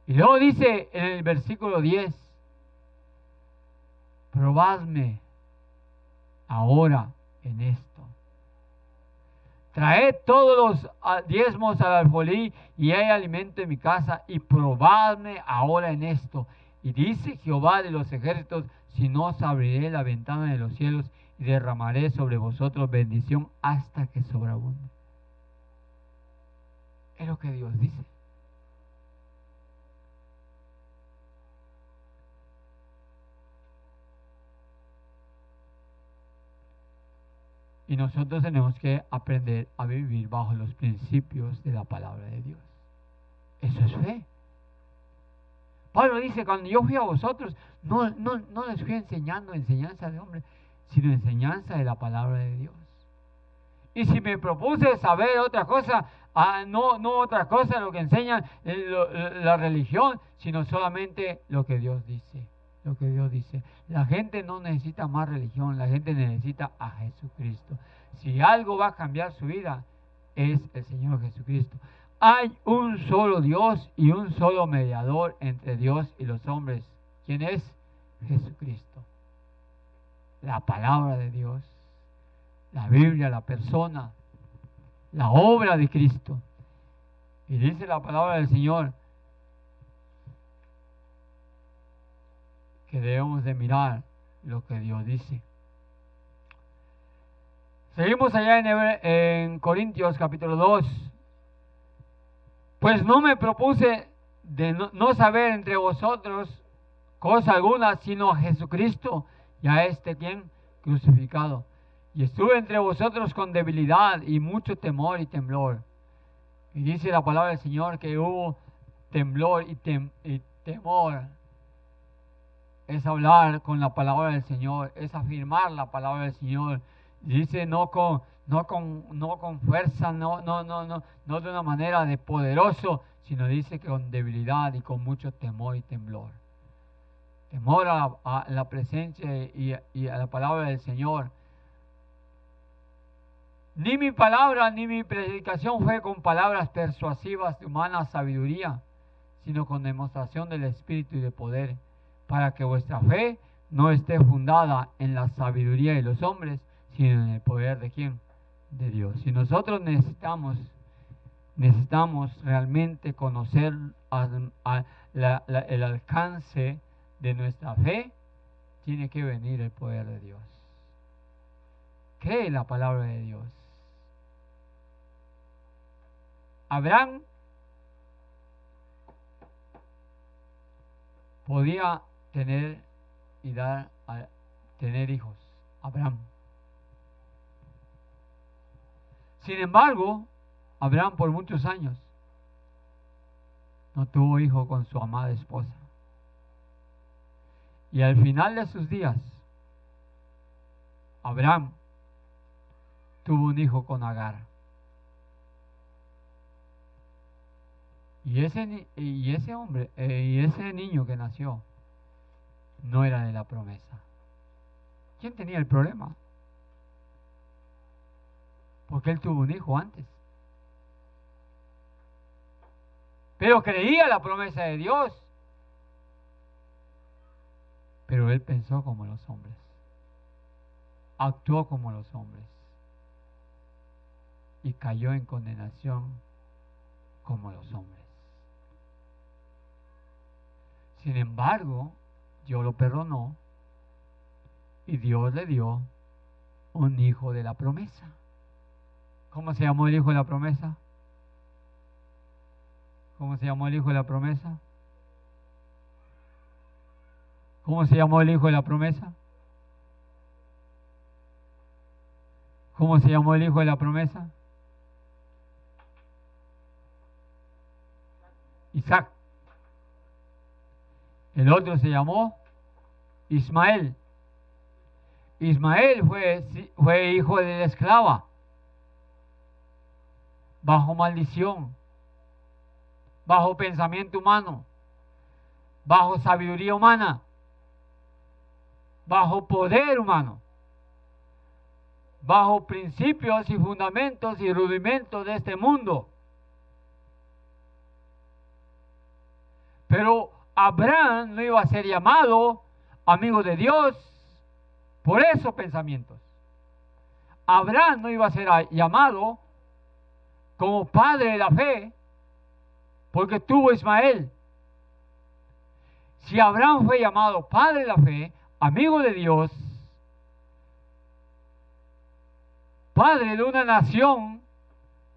[SPEAKER 1] Y luego dice en el versículo 10, probadme ahora en esto. Traed todos los diezmos al alfolí y hay alimento en mi casa, y probadme ahora en esto. Y dice Jehová de los ejércitos: si no os abriré la ventana de los cielos y derramaré sobre vosotros bendición hasta que sobreabunde. Es lo que Dios dice. Y nosotros tenemos que aprender a vivir bajo los principios de la palabra de Dios. Eso es fe. Pablo dice: cuando yo fui a vosotros, no les fui enseñando enseñanza de hombre, sino enseñanza de la palabra de Dios. Y si me propuse saber otra cosa, no otra cosa lo que enseña la religión, sino solamente lo que Dios dice. Lo que Dios dice. La gente no necesita más religión, la gente necesita a Jesucristo. Si algo va a cambiar su vida, es el Señor Jesucristo. Hay un solo Dios y un solo mediador entre Dios y los hombres. ¿Quién es? Jesucristo. La palabra de Dios, la Biblia, la persona, la obra de Cristo. Y dice la palabra del Señor que debemos de mirar lo que Dios dice. Seguimos allá en Corintios capítulo 2. Pues no me propuse de no saber entre vosotros cosa alguna, sino a Jesucristo y a este quien crucificado. Y estuve entre vosotros con debilidad y mucho temor y temblor. Y dice la palabra del Señor que hubo temblor y temor. Es hablar con la palabra del Señor, es afirmar la palabra del Señor. Dice no con fuerza, no de una manera de poderoso, sino dice que con debilidad y con mucho temor y temblor. Temor a la presencia y a la palabra del Señor. Ni mi palabra ni mi predicación fue con palabras persuasivas de humana sabiduría, sino con demostración del Espíritu y de poder, para que vuestra fe no esté fundada en la sabiduría de los hombres, sino en el poder de ¿quién? De Dios. Si nosotros necesitamos realmente conocer el alcance de nuestra fe, tiene que venir el poder de Dios. Cree en la palabra de Dios. Abraham podía tener hijos. Abraham. Sin embargo, Abraham por muchos años no tuvo hijo con su amada esposa. Y al final de sus días, Abraham tuvo un hijo con Agar. Y ese niño que nació no era de la promesa. ¿Quién tenía el problema? Porque él tuvo un hijo antes. pero creía la promesa de Dios. Pero él pensó como los hombres, actuó como los hombres y cayó en condenación como los hombres. Sin embargo, Dios lo perdonó y Dios le dio un hijo de la promesa. ¿Cómo se llamó el hijo de la promesa? ¿Cómo se llamó el hijo de la promesa? ¿Cómo se llamó el hijo de la promesa? ¿Cómo se llamó el hijo de la promesa? Isaac. El otro se llamó Ismael. Ismael fue hijo de la esclava, bajo maldición, bajo pensamiento humano, bajo sabiduría humana, bajo poder humano, bajo principios y fundamentos y rudimentos de este mundo. Pero Abraham no iba a ser llamado amigo de Dios por esos pensamientos. Abraham no iba a ser llamado como padre de la fe porque tuvo Ismael. Si Abraham fue llamado padre de la fe, amigo de Dios, padre de una nación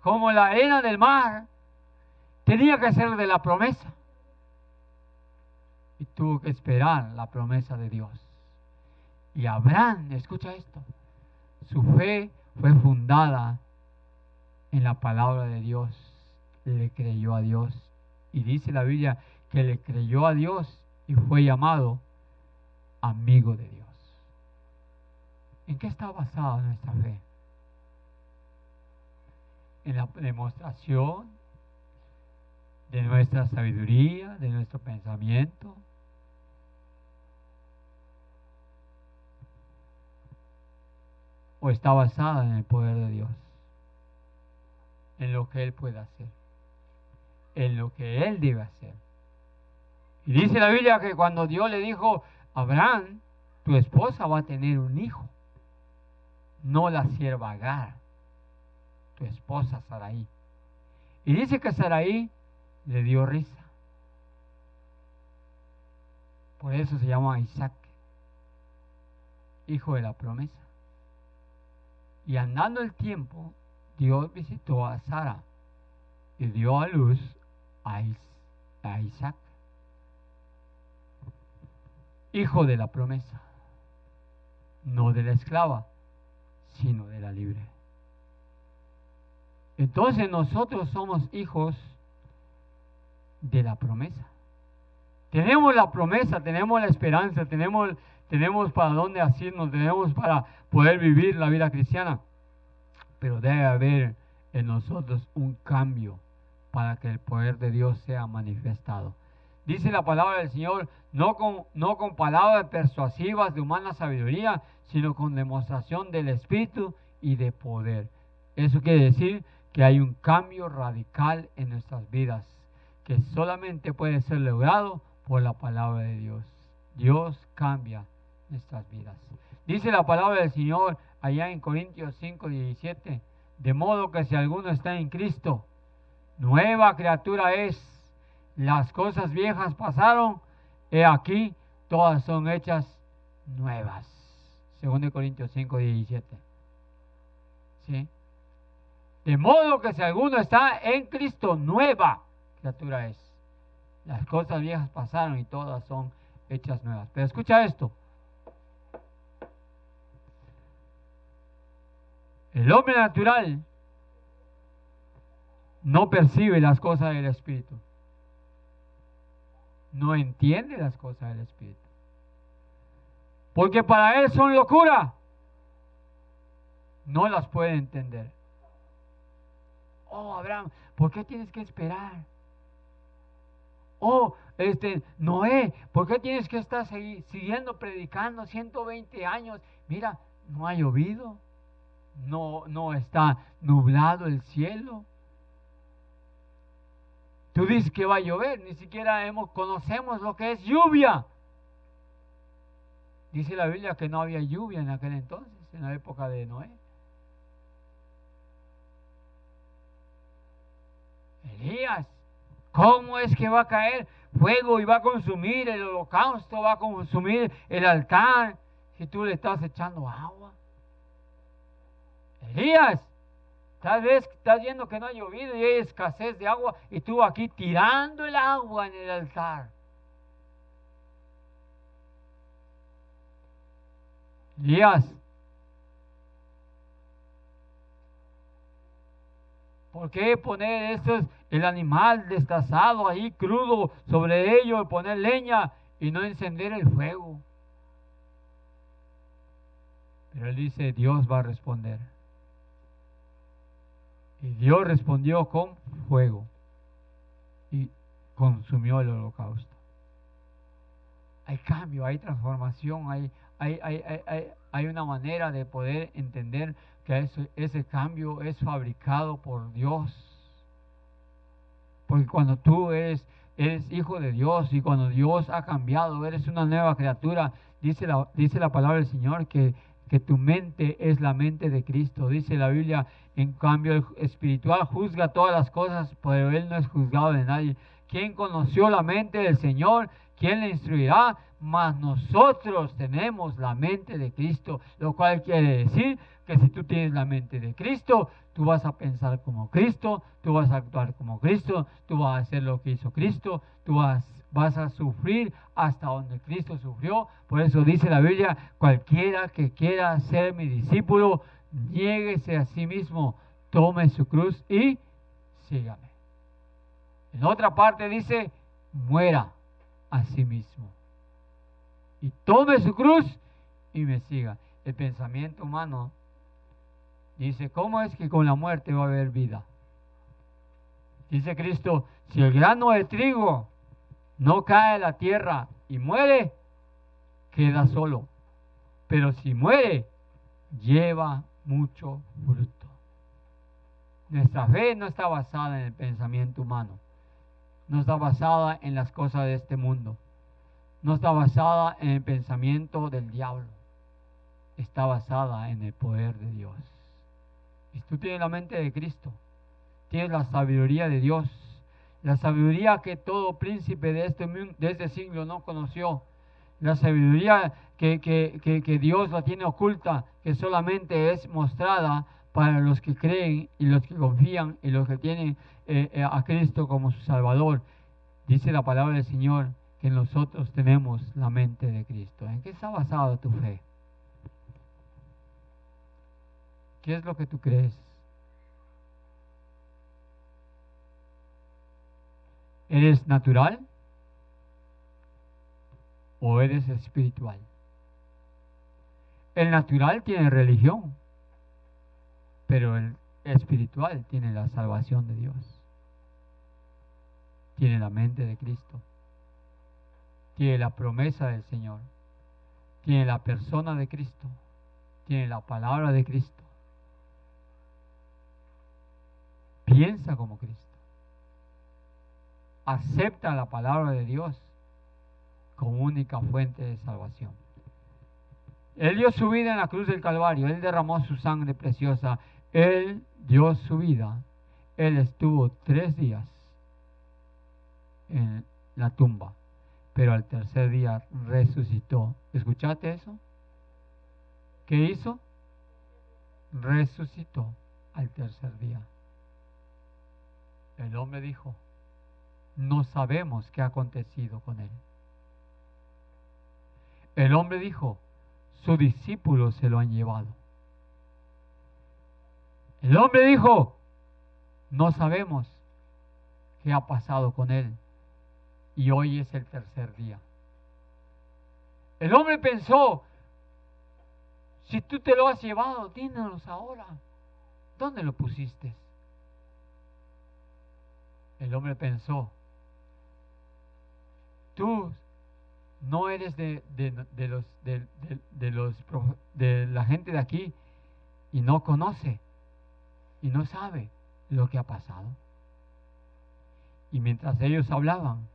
[SPEAKER 1] como la arena del mar, tenía que ser de la promesa. Y tuvo que esperar la promesa de Dios. Y Abraham, escucha esto, su fe fue fundada en la palabra de Dios. Le creyó a Dios. Y dice la Biblia que le creyó a Dios y fue llamado amigo de Dios. ¿En qué está basada nuestra fe? En la demostración de nuestra sabiduría, de nuestro pensamiento. ¿O está basada en el poder de Dios? En lo que Él puede hacer, en lo que Él debe hacer. Y dice la Biblia que cuando Dios le dijo, Abraham, tu esposa va a tener un hijo, no la sierva Agar, tu esposa Sarai. Y dice que Sarai le dio risa. Por eso se llama Isaac, hijo de la promesa. Y andando el tiempo, Dios visitó a Sara y dio a luz a Isaac, hijo de la promesa, no de la esclava, sino de la libre. Entonces nosotros somos hijos de la promesa. Tenemos la promesa, tenemos la esperanza, tenemos para dónde asirnos, tenemos para poder vivir la vida cristiana. Pero debe haber en nosotros un cambio para que el poder de Dios sea manifestado. Dice la palabra del Señor, no con palabras persuasivas de humana sabiduría, sino con demostración del Espíritu y de poder. Eso quiere decir que hay un cambio radical en nuestras vidas, que solamente puede ser logrado por la palabra de Dios. Dios cambia nuestras vidas. Dice la palabra del Señor allá en Corintios 5:17, de modo que si alguno está en Cristo, nueva criatura es, las cosas viejas pasaron, he aquí, todas son hechas nuevas. 2 Corintios 5:17. ¿Sí? De modo que si alguno está en Cristo, nueva criatura es. Las cosas viejas pasaron y todas son hechas nuevas. Pero escucha esto. El hombre natural no percibe las cosas del Espíritu. No entiende las cosas del Espíritu. Porque para él son locura. No las puede entender. Oh, Abraham, ¿por qué tienes que esperar? Oh, Noé, ¿por qué tienes que estar siguiendo predicando 120 años? Mira, no ha llovido. No está nublado el cielo. Tú dices que va a llover, ni siquiera conocemos lo que es lluvia. Dice la Biblia que no había lluvia en aquel entonces, en la época de Noé. Elías, ¿cómo es que va a caer fuego y va a consumir el holocausto, va a consumir el altar si tú le estás echando agua? Elías, tal vez estás viendo que no ha llovido y hay escasez de agua y tú aquí tirando el agua en el altar. Elías, ¿por qué poner el animal destazado ahí crudo sobre ello y poner leña y no encender el fuego? Pero él dice, Dios va a responder. Y Dios respondió con fuego y consumió el holocausto. Hay cambio, hay transformación, hay una manera de poder entender que ese cambio es fabricado por Dios. Porque cuando tú eres hijo de Dios y cuando Dios ha cambiado, eres una nueva criatura, dice la palabra del Señor que tu mente es la mente de Cristo. Dice la Biblia, en cambio el espiritual juzga todas las cosas, pero él no es juzgado de nadie. ¿Quién conoció la mente del Señor? ¿Quién le instruirá? Mas nosotros tenemos la mente de Cristo, lo cual quiere decir que si tú tienes la mente de Cristo, tú vas a pensar como Cristo, tú vas a actuar como Cristo, tú vas a hacer lo que hizo Cristo, tú vas a sufrir hasta donde Cristo sufrió. Por eso dice la Biblia, cualquiera que quiera ser mi discípulo, niéguese a sí mismo, tome su cruz y sígame. En otra parte dice, muera a sí mismo y tome su cruz y me siga. El pensamiento humano dice, ¿cómo es que con la muerte va a haber vida? Dice Cristo, si el grano de trigo no cae a la tierra y muere, queda solo. Pero si muere, lleva mucho fruto. Nuestra fe no está basada en el pensamiento humano. No está basada en las cosas de este mundo. No está basada en el pensamiento del diablo. Está basada en el poder de Dios. Y tú tienes la mente de Cristo. Tienes la sabiduría de Dios. La sabiduría que todo príncipe de este siglo no conoció. La sabiduría que Dios la tiene oculta, que solamente es mostrada para los que creen y los que confían y los que tienen a Cristo como su Salvador. Dice la palabra del Señor que nosotros tenemos la mente de Cristo. ¿En qué está basada tu fe? ¿Qué es lo que tú crees? ¿Eres natural o eres espiritual? El natural tiene religión, pero el espiritual tiene la salvación de Dios. Tiene la mente de Cristo. Tiene la promesa del Señor. Tiene la persona de Cristo. Tiene la palabra de Cristo. Piensa como Cristo. Acepta la palabra de Dios como única fuente de salvación. Él dio su vida en la cruz del Calvario. Él derramó su sangre preciosa. Él dio su vida. Él estuvo 3 días en la tumba, pero al tercer día resucitó. ¿Escuchaste eso? ¿Qué hizo? Resucitó al tercer día. El hombre dijo, no sabemos qué ha acontecido con él. El hombre dijo, sus discípulos se lo han llevado. El hombre dijo, no sabemos qué ha pasado con él. Y hoy es el tercer día. El hombre pensó, si tú te lo has llevado, dínoslos ahora. ¿Dónde lo pusiste? El hombre pensó, tú no eres de la gente de aquí y no conoce y no sabe lo que ha pasado. Y mientras ellos hablaban,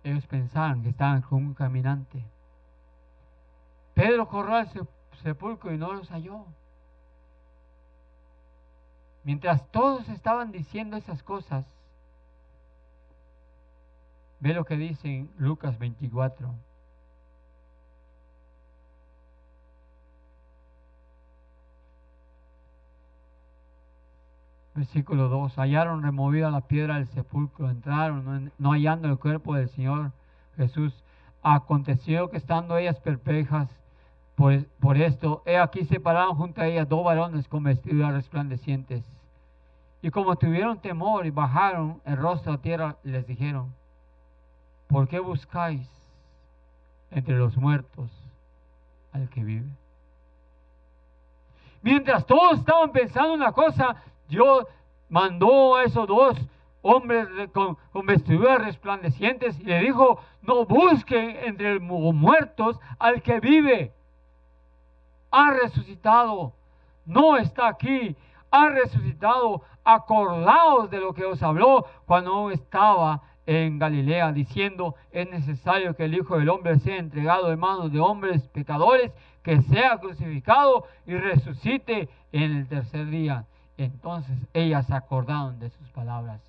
[SPEAKER 1] ellos pensaban que estaban con un caminante. Pedro corrió al sepulcro y no los halló. Mientras todos estaban diciendo esas cosas, ve lo que dice en Lucas 24. Versículo 2. Hallaron removida la piedra del sepulcro, entraron, no hallando el cuerpo del Señor Jesús. Aconteció que estando ellas perplejas por esto, he aquí se pararon junto a ellas dos varones con vestiduras resplandecientes. Y como tuvieron temor y bajaron el rostro a tierra, les dijeron: ¿por qué buscáis entre los muertos al que vive? Mientras todos estaban pensando una cosa, Dios mandó a esos dos hombres con vestiduras resplandecientes y le dijo: no busquen entre los muertos al que vive. Ha resucitado, no está aquí, ha resucitado. Acordaos de lo que os habló cuando estaba en Galilea, diciendo: es necesario que el Hijo del Hombre sea entregado en manos de hombres pecadores, que sea crucificado y resucite en el tercer día. Entonces ellas se acordaron de sus palabras.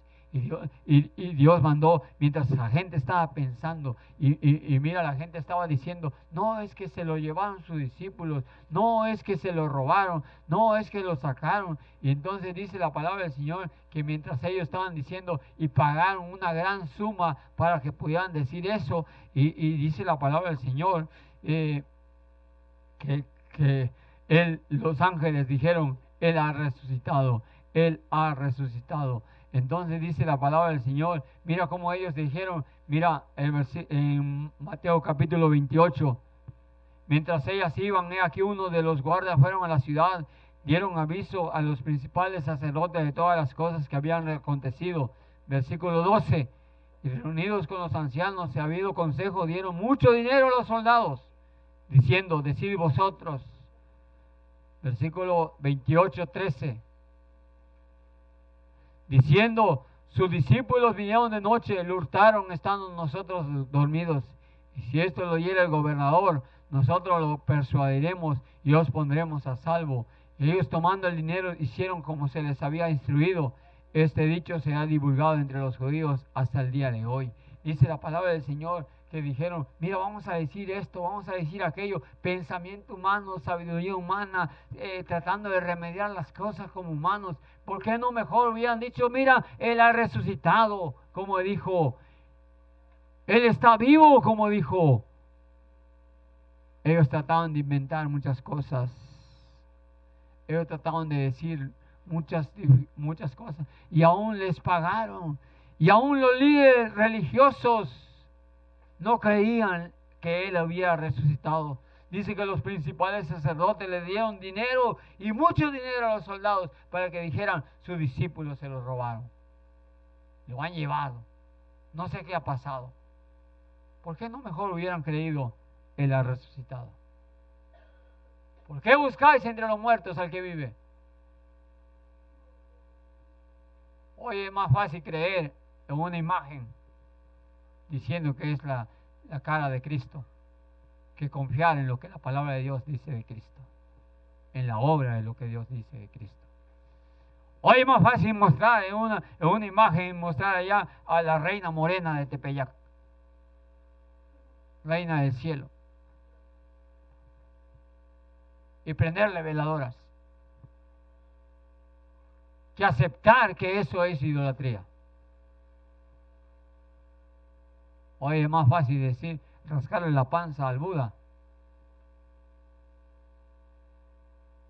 [SPEAKER 1] Y Dios mandó, mientras la gente estaba pensando, y mira, la gente estaba diciendo: no es que se lo llevaron sus discípulos, no es que se lo robaron, no es que lo sacaron. Y entonces dice la palabra del Señor que mientras ellos estaban diciendo, y pagaron una gran suma para que pudieran decir eso, y dice la palabra del Señor que los ángeles dijeron: Él ha resucitado, Él ha resucitado. Entonces dice la palabra del Señor, mira cómo ellos dijeron, mira en Mateo capítulo 28, mientras ellas iban, he aquí uno de los guardas fueron a la ciudad, dieron aviso a los principales sacerdotes de todas las cosas que habían acontecido. Versículo 12, y reunidos con los ancianos, y habido consejo, dieron mucho dinero a los soldados, diciendo: decid vosotros. Versículo 28, 13. Diciendo: sus discípulos vinieron de noche, lo hurtaron estando nosotros dormidos. Y si esto lo oyera el gobernador, nosotros lo persuadiremos y os pondremos a salvo. Y ellos, tomando el dinero, hicieron como se les había instruido. Este dicho se ha divulgado entre los judíos hasta el día de hoy. Dice la palabra del Señor que dijeron: mira, vamos a decir esto, vamos a decir aquello, pensamiento humano, sabiduría humana, tratando de remediar las cosas como humanos. ¿Por qué no mejor hubieran dicho: mira, Él ha resucitado, como dijo, Él está vivo, como dijo? Ellos trataban de inventar muchas cosas, ellos trataban de decir muchas cosas, y aún les pagaron, y aún los líderes religiosos no creían que Él había resucitado. Dice que los principales sacerdotes le dieron dinero, y mucho dinero, a los soldados para que dijeran: sus discípulos se lo robaron, lo han llevado, no sé qué ha pasado. ¿Por qué no mejor hubieran creído: Él ha resucitado? ¿Por qué buscáis entre los muertos al que vive? Hoy es más fácil creer en una imagen diciendo que es la cara de Cristo, que confiar en lo que la palabra de Dios dice de Cristo, en la obra de lo que Dios dice de Cristo. Hoy es más fácil mostrar en una imagen, mostrar allá a la reina morena de Tepeyac, reina del cielo, y prenderle veladoras, que aceptar que eso es idolatría. Hoy es más fácil decir, rascarle la panza al Buda,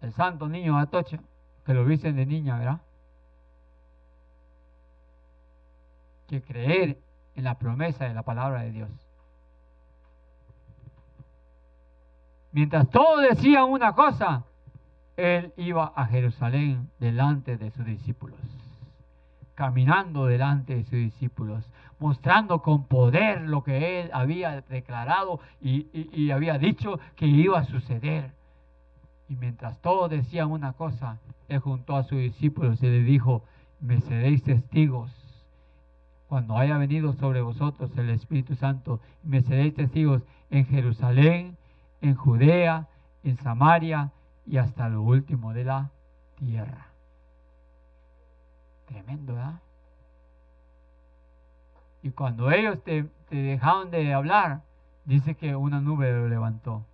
[SPEAKER 1] el santo niño de Atocha, que lo visten de niña, ¿verdad? Que creer en la promesa de la palabra de Dios. Mientras todos decían una cosa, Él iba a Jerusalén delante de sus discípulos, caminando delante de sus discípulos, mostrando con poder lo que Él había declarado y había dicho que iba a suceder. Y mientras todos decían una cosa, él juntó a sus discípulos y les dijo: me seréis testigos cuando haya venido sobre vosotros el Espíritu Santo, y me seréis testigos en Jerusalén, en Judea, en Samaria y hasta lo último de la tierra. Tremendo, ¿verdad? Y cuando ellos te dejaron de hablar, dice que una nube lo levantó.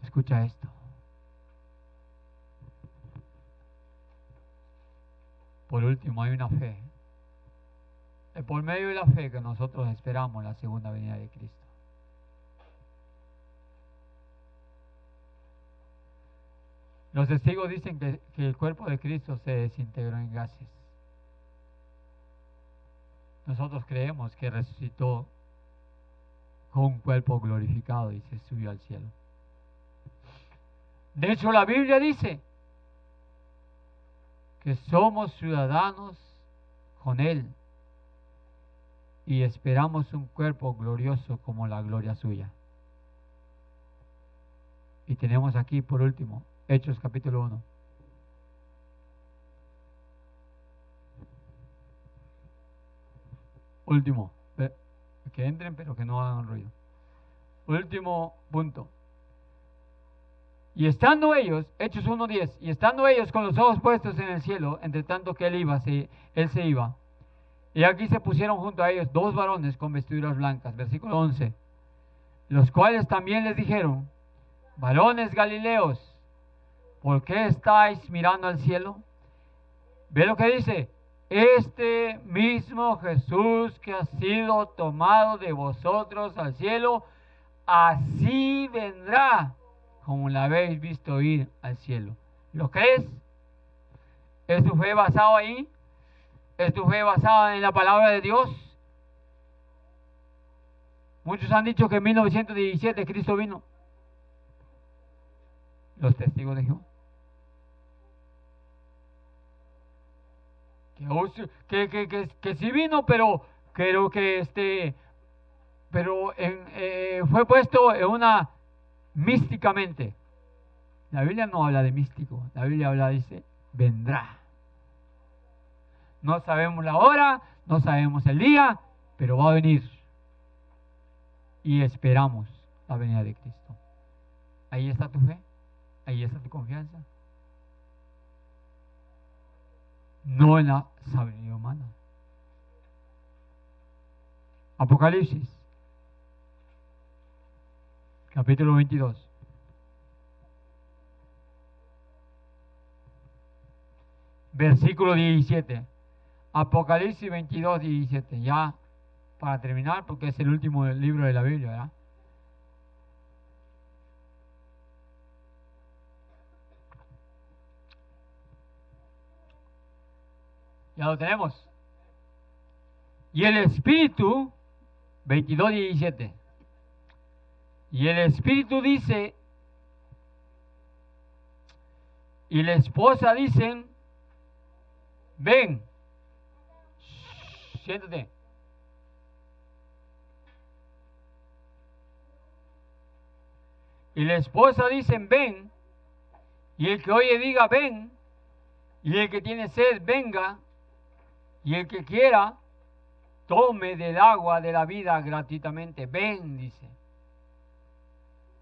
[SPEAKER 1] Escucha esto. Por último, hay una fe. Es por medio de la fe que nosotros esperamos la segunda venida de Cristo. Los testigos dicen que el cuerpo de Cristo se desintegró en gases. Nosotros creemos que resucitó con un cuerpo glorificado y se subió al cielo. De hecho, la Biblia dice que somos ciudadanos con Él y esperamos un cuerpo glorioso como la gloria suya. Y tenemos aquí, por último, Hechos capítulo 1. Último, que entren pero que no hagan ruido. Último punto. Y estando ellos, Hechos 1:10, y estando ellos con los ojos puestos en el cielo, entre tanto que él se iba, y aquí se pusieron junto a ellos dos varones con vestiduras blancas, versículo 11, los cuales también les dijeron: varones Galileos, ¿por qué estáis mirando al cielo? Ve lo que dice: este mismo Jesús que ha sido tomado de vosotros al cielo, así vendrá como la habéis visto ir al cielo. ¿Lo crees? ¿Es tu fe basada ahí? ¿Es tu fe basada en la palabra de Dios? Muchos han dicho que en 1917 Cristo vino. Los testigos de Jehová. Que sí vino, pero creo que fue puesto en una místicamente. La Biblia no habla de místico, la Biblia habla, dice, vendrá. No sabemos la hora, no sabemos el día, pero va a venir. Y esperamos la venida de Cristo. Ahí está tu fe, ahí está tu confianza. No en la sabiduría humana. Apocalipsis, capítulo 22. Versículo 17. Apocalipsis 22, 17. Ya para terminar, porque es el último libro de la Biblia, ¿verdad? Ya lo tenemos. Y el Espíritu, 22, 17. Y el Espíritu dice, y la esposa dicen: ven. Siéntate. Y la esposa dicen: ven. Y el que oye diga: ven. Y el que tiene sed, venga. Y el que quiera, tome del agua de la vida gratuitamente. Ven, dice.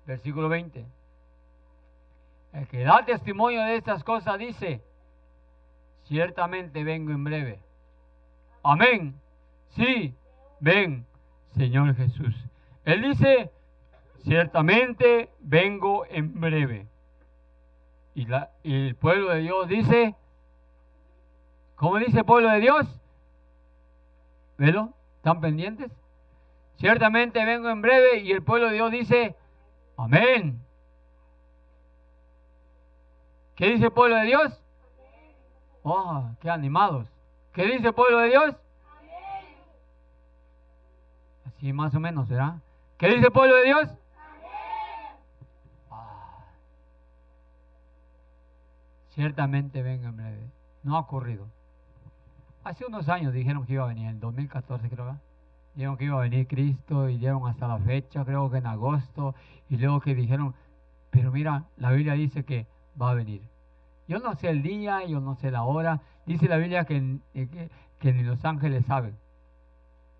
[SPEAKER 1] Versículo 20. El que da testimonio de estas cosas dice: ciertamente vengo en breve. Amén. Sí, ven, Señor Jesús. Él dice: ciertamente vengo en breve. Y el pueblo de Dios dice: ¿cómo dice el pueblo de Dios? ¿Velo? ¿Están pendientes? Ciertamente vengo en breve. Y el pueblo de Dios dice: amén. ¿Qué dice el pueblo de Dios? Oh, qué animados. ¿Qué dice el pueblo de Dios? Amén. Así más o menos, ¿verdad? ¿Qué dice el pueblo de Dios? Amén. Ciertamente vengo en breve. No ha ocurrido. Hace unos años dijeron que iba a venir, en 2014 creo, ¿verdad? Dijeron que iba a venir Cristo y dieron hasta la fecha, creo que en agosto, y luego que dijeron, Pero mira, la Biblia dice que va a venir. Yo no sé el día, yo no sé la hora. Dice la Biblia que ni los ángeles saben.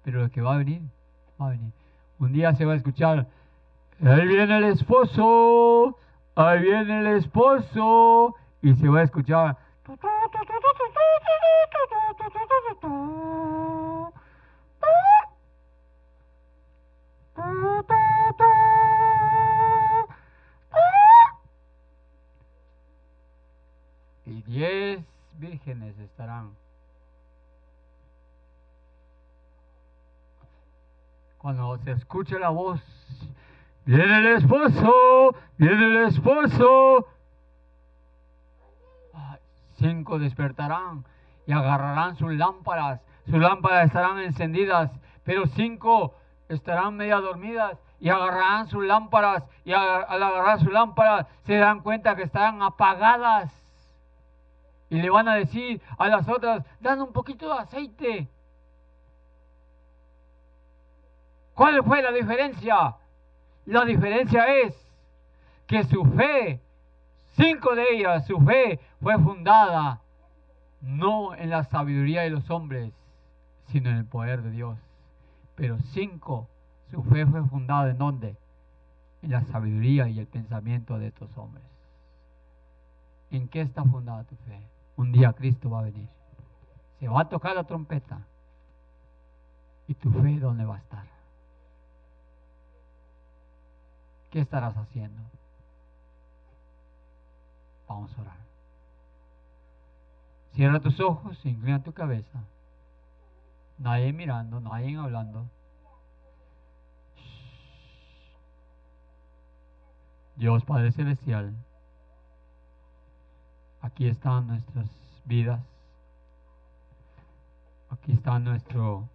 [SPEAKER 1] Pero lo que va a venir, va a venir. Un día se va a escuchar, ahí viene el esposo, ahí viene el esposo. Y se va a escuchar. Y 10 vírgenes estarán. Cuando se escuche la voz, viene el esposo, viene el esposo. 5 despertarán y agarrarán sus lámparas estarán encendidas, pero 5 estarán media dormidas y agarrarán sus lámparas y al agarrar sus lámparas se dan cuenta que estarán apagadas y le van a decir a las otras, dan un poquito de aceite. ¿Cuál fue la diferencia? La diferencia es que su fe, 5 de ellas, su fe fue fundada no en la sabiduría de los hombres, sino en el poder de Dios. Pero 5, su fe fue fundada ¿en dónde? En la sabiduría y el pensamiento de estos hombres. ¿En qué está fundada tu fe? Un día Cristo va a venir. Se va a tocar la trompeta. ¿Y tu fe dónde va a estar? ¿Qué estarás haciendo? Vamos a orar. Cierra tus ojos, inclina tu cabeza. Nadie mirando, nadie hablando. Dios Padre Celestial, aquí están nuestras vidas. Aquí está nuestro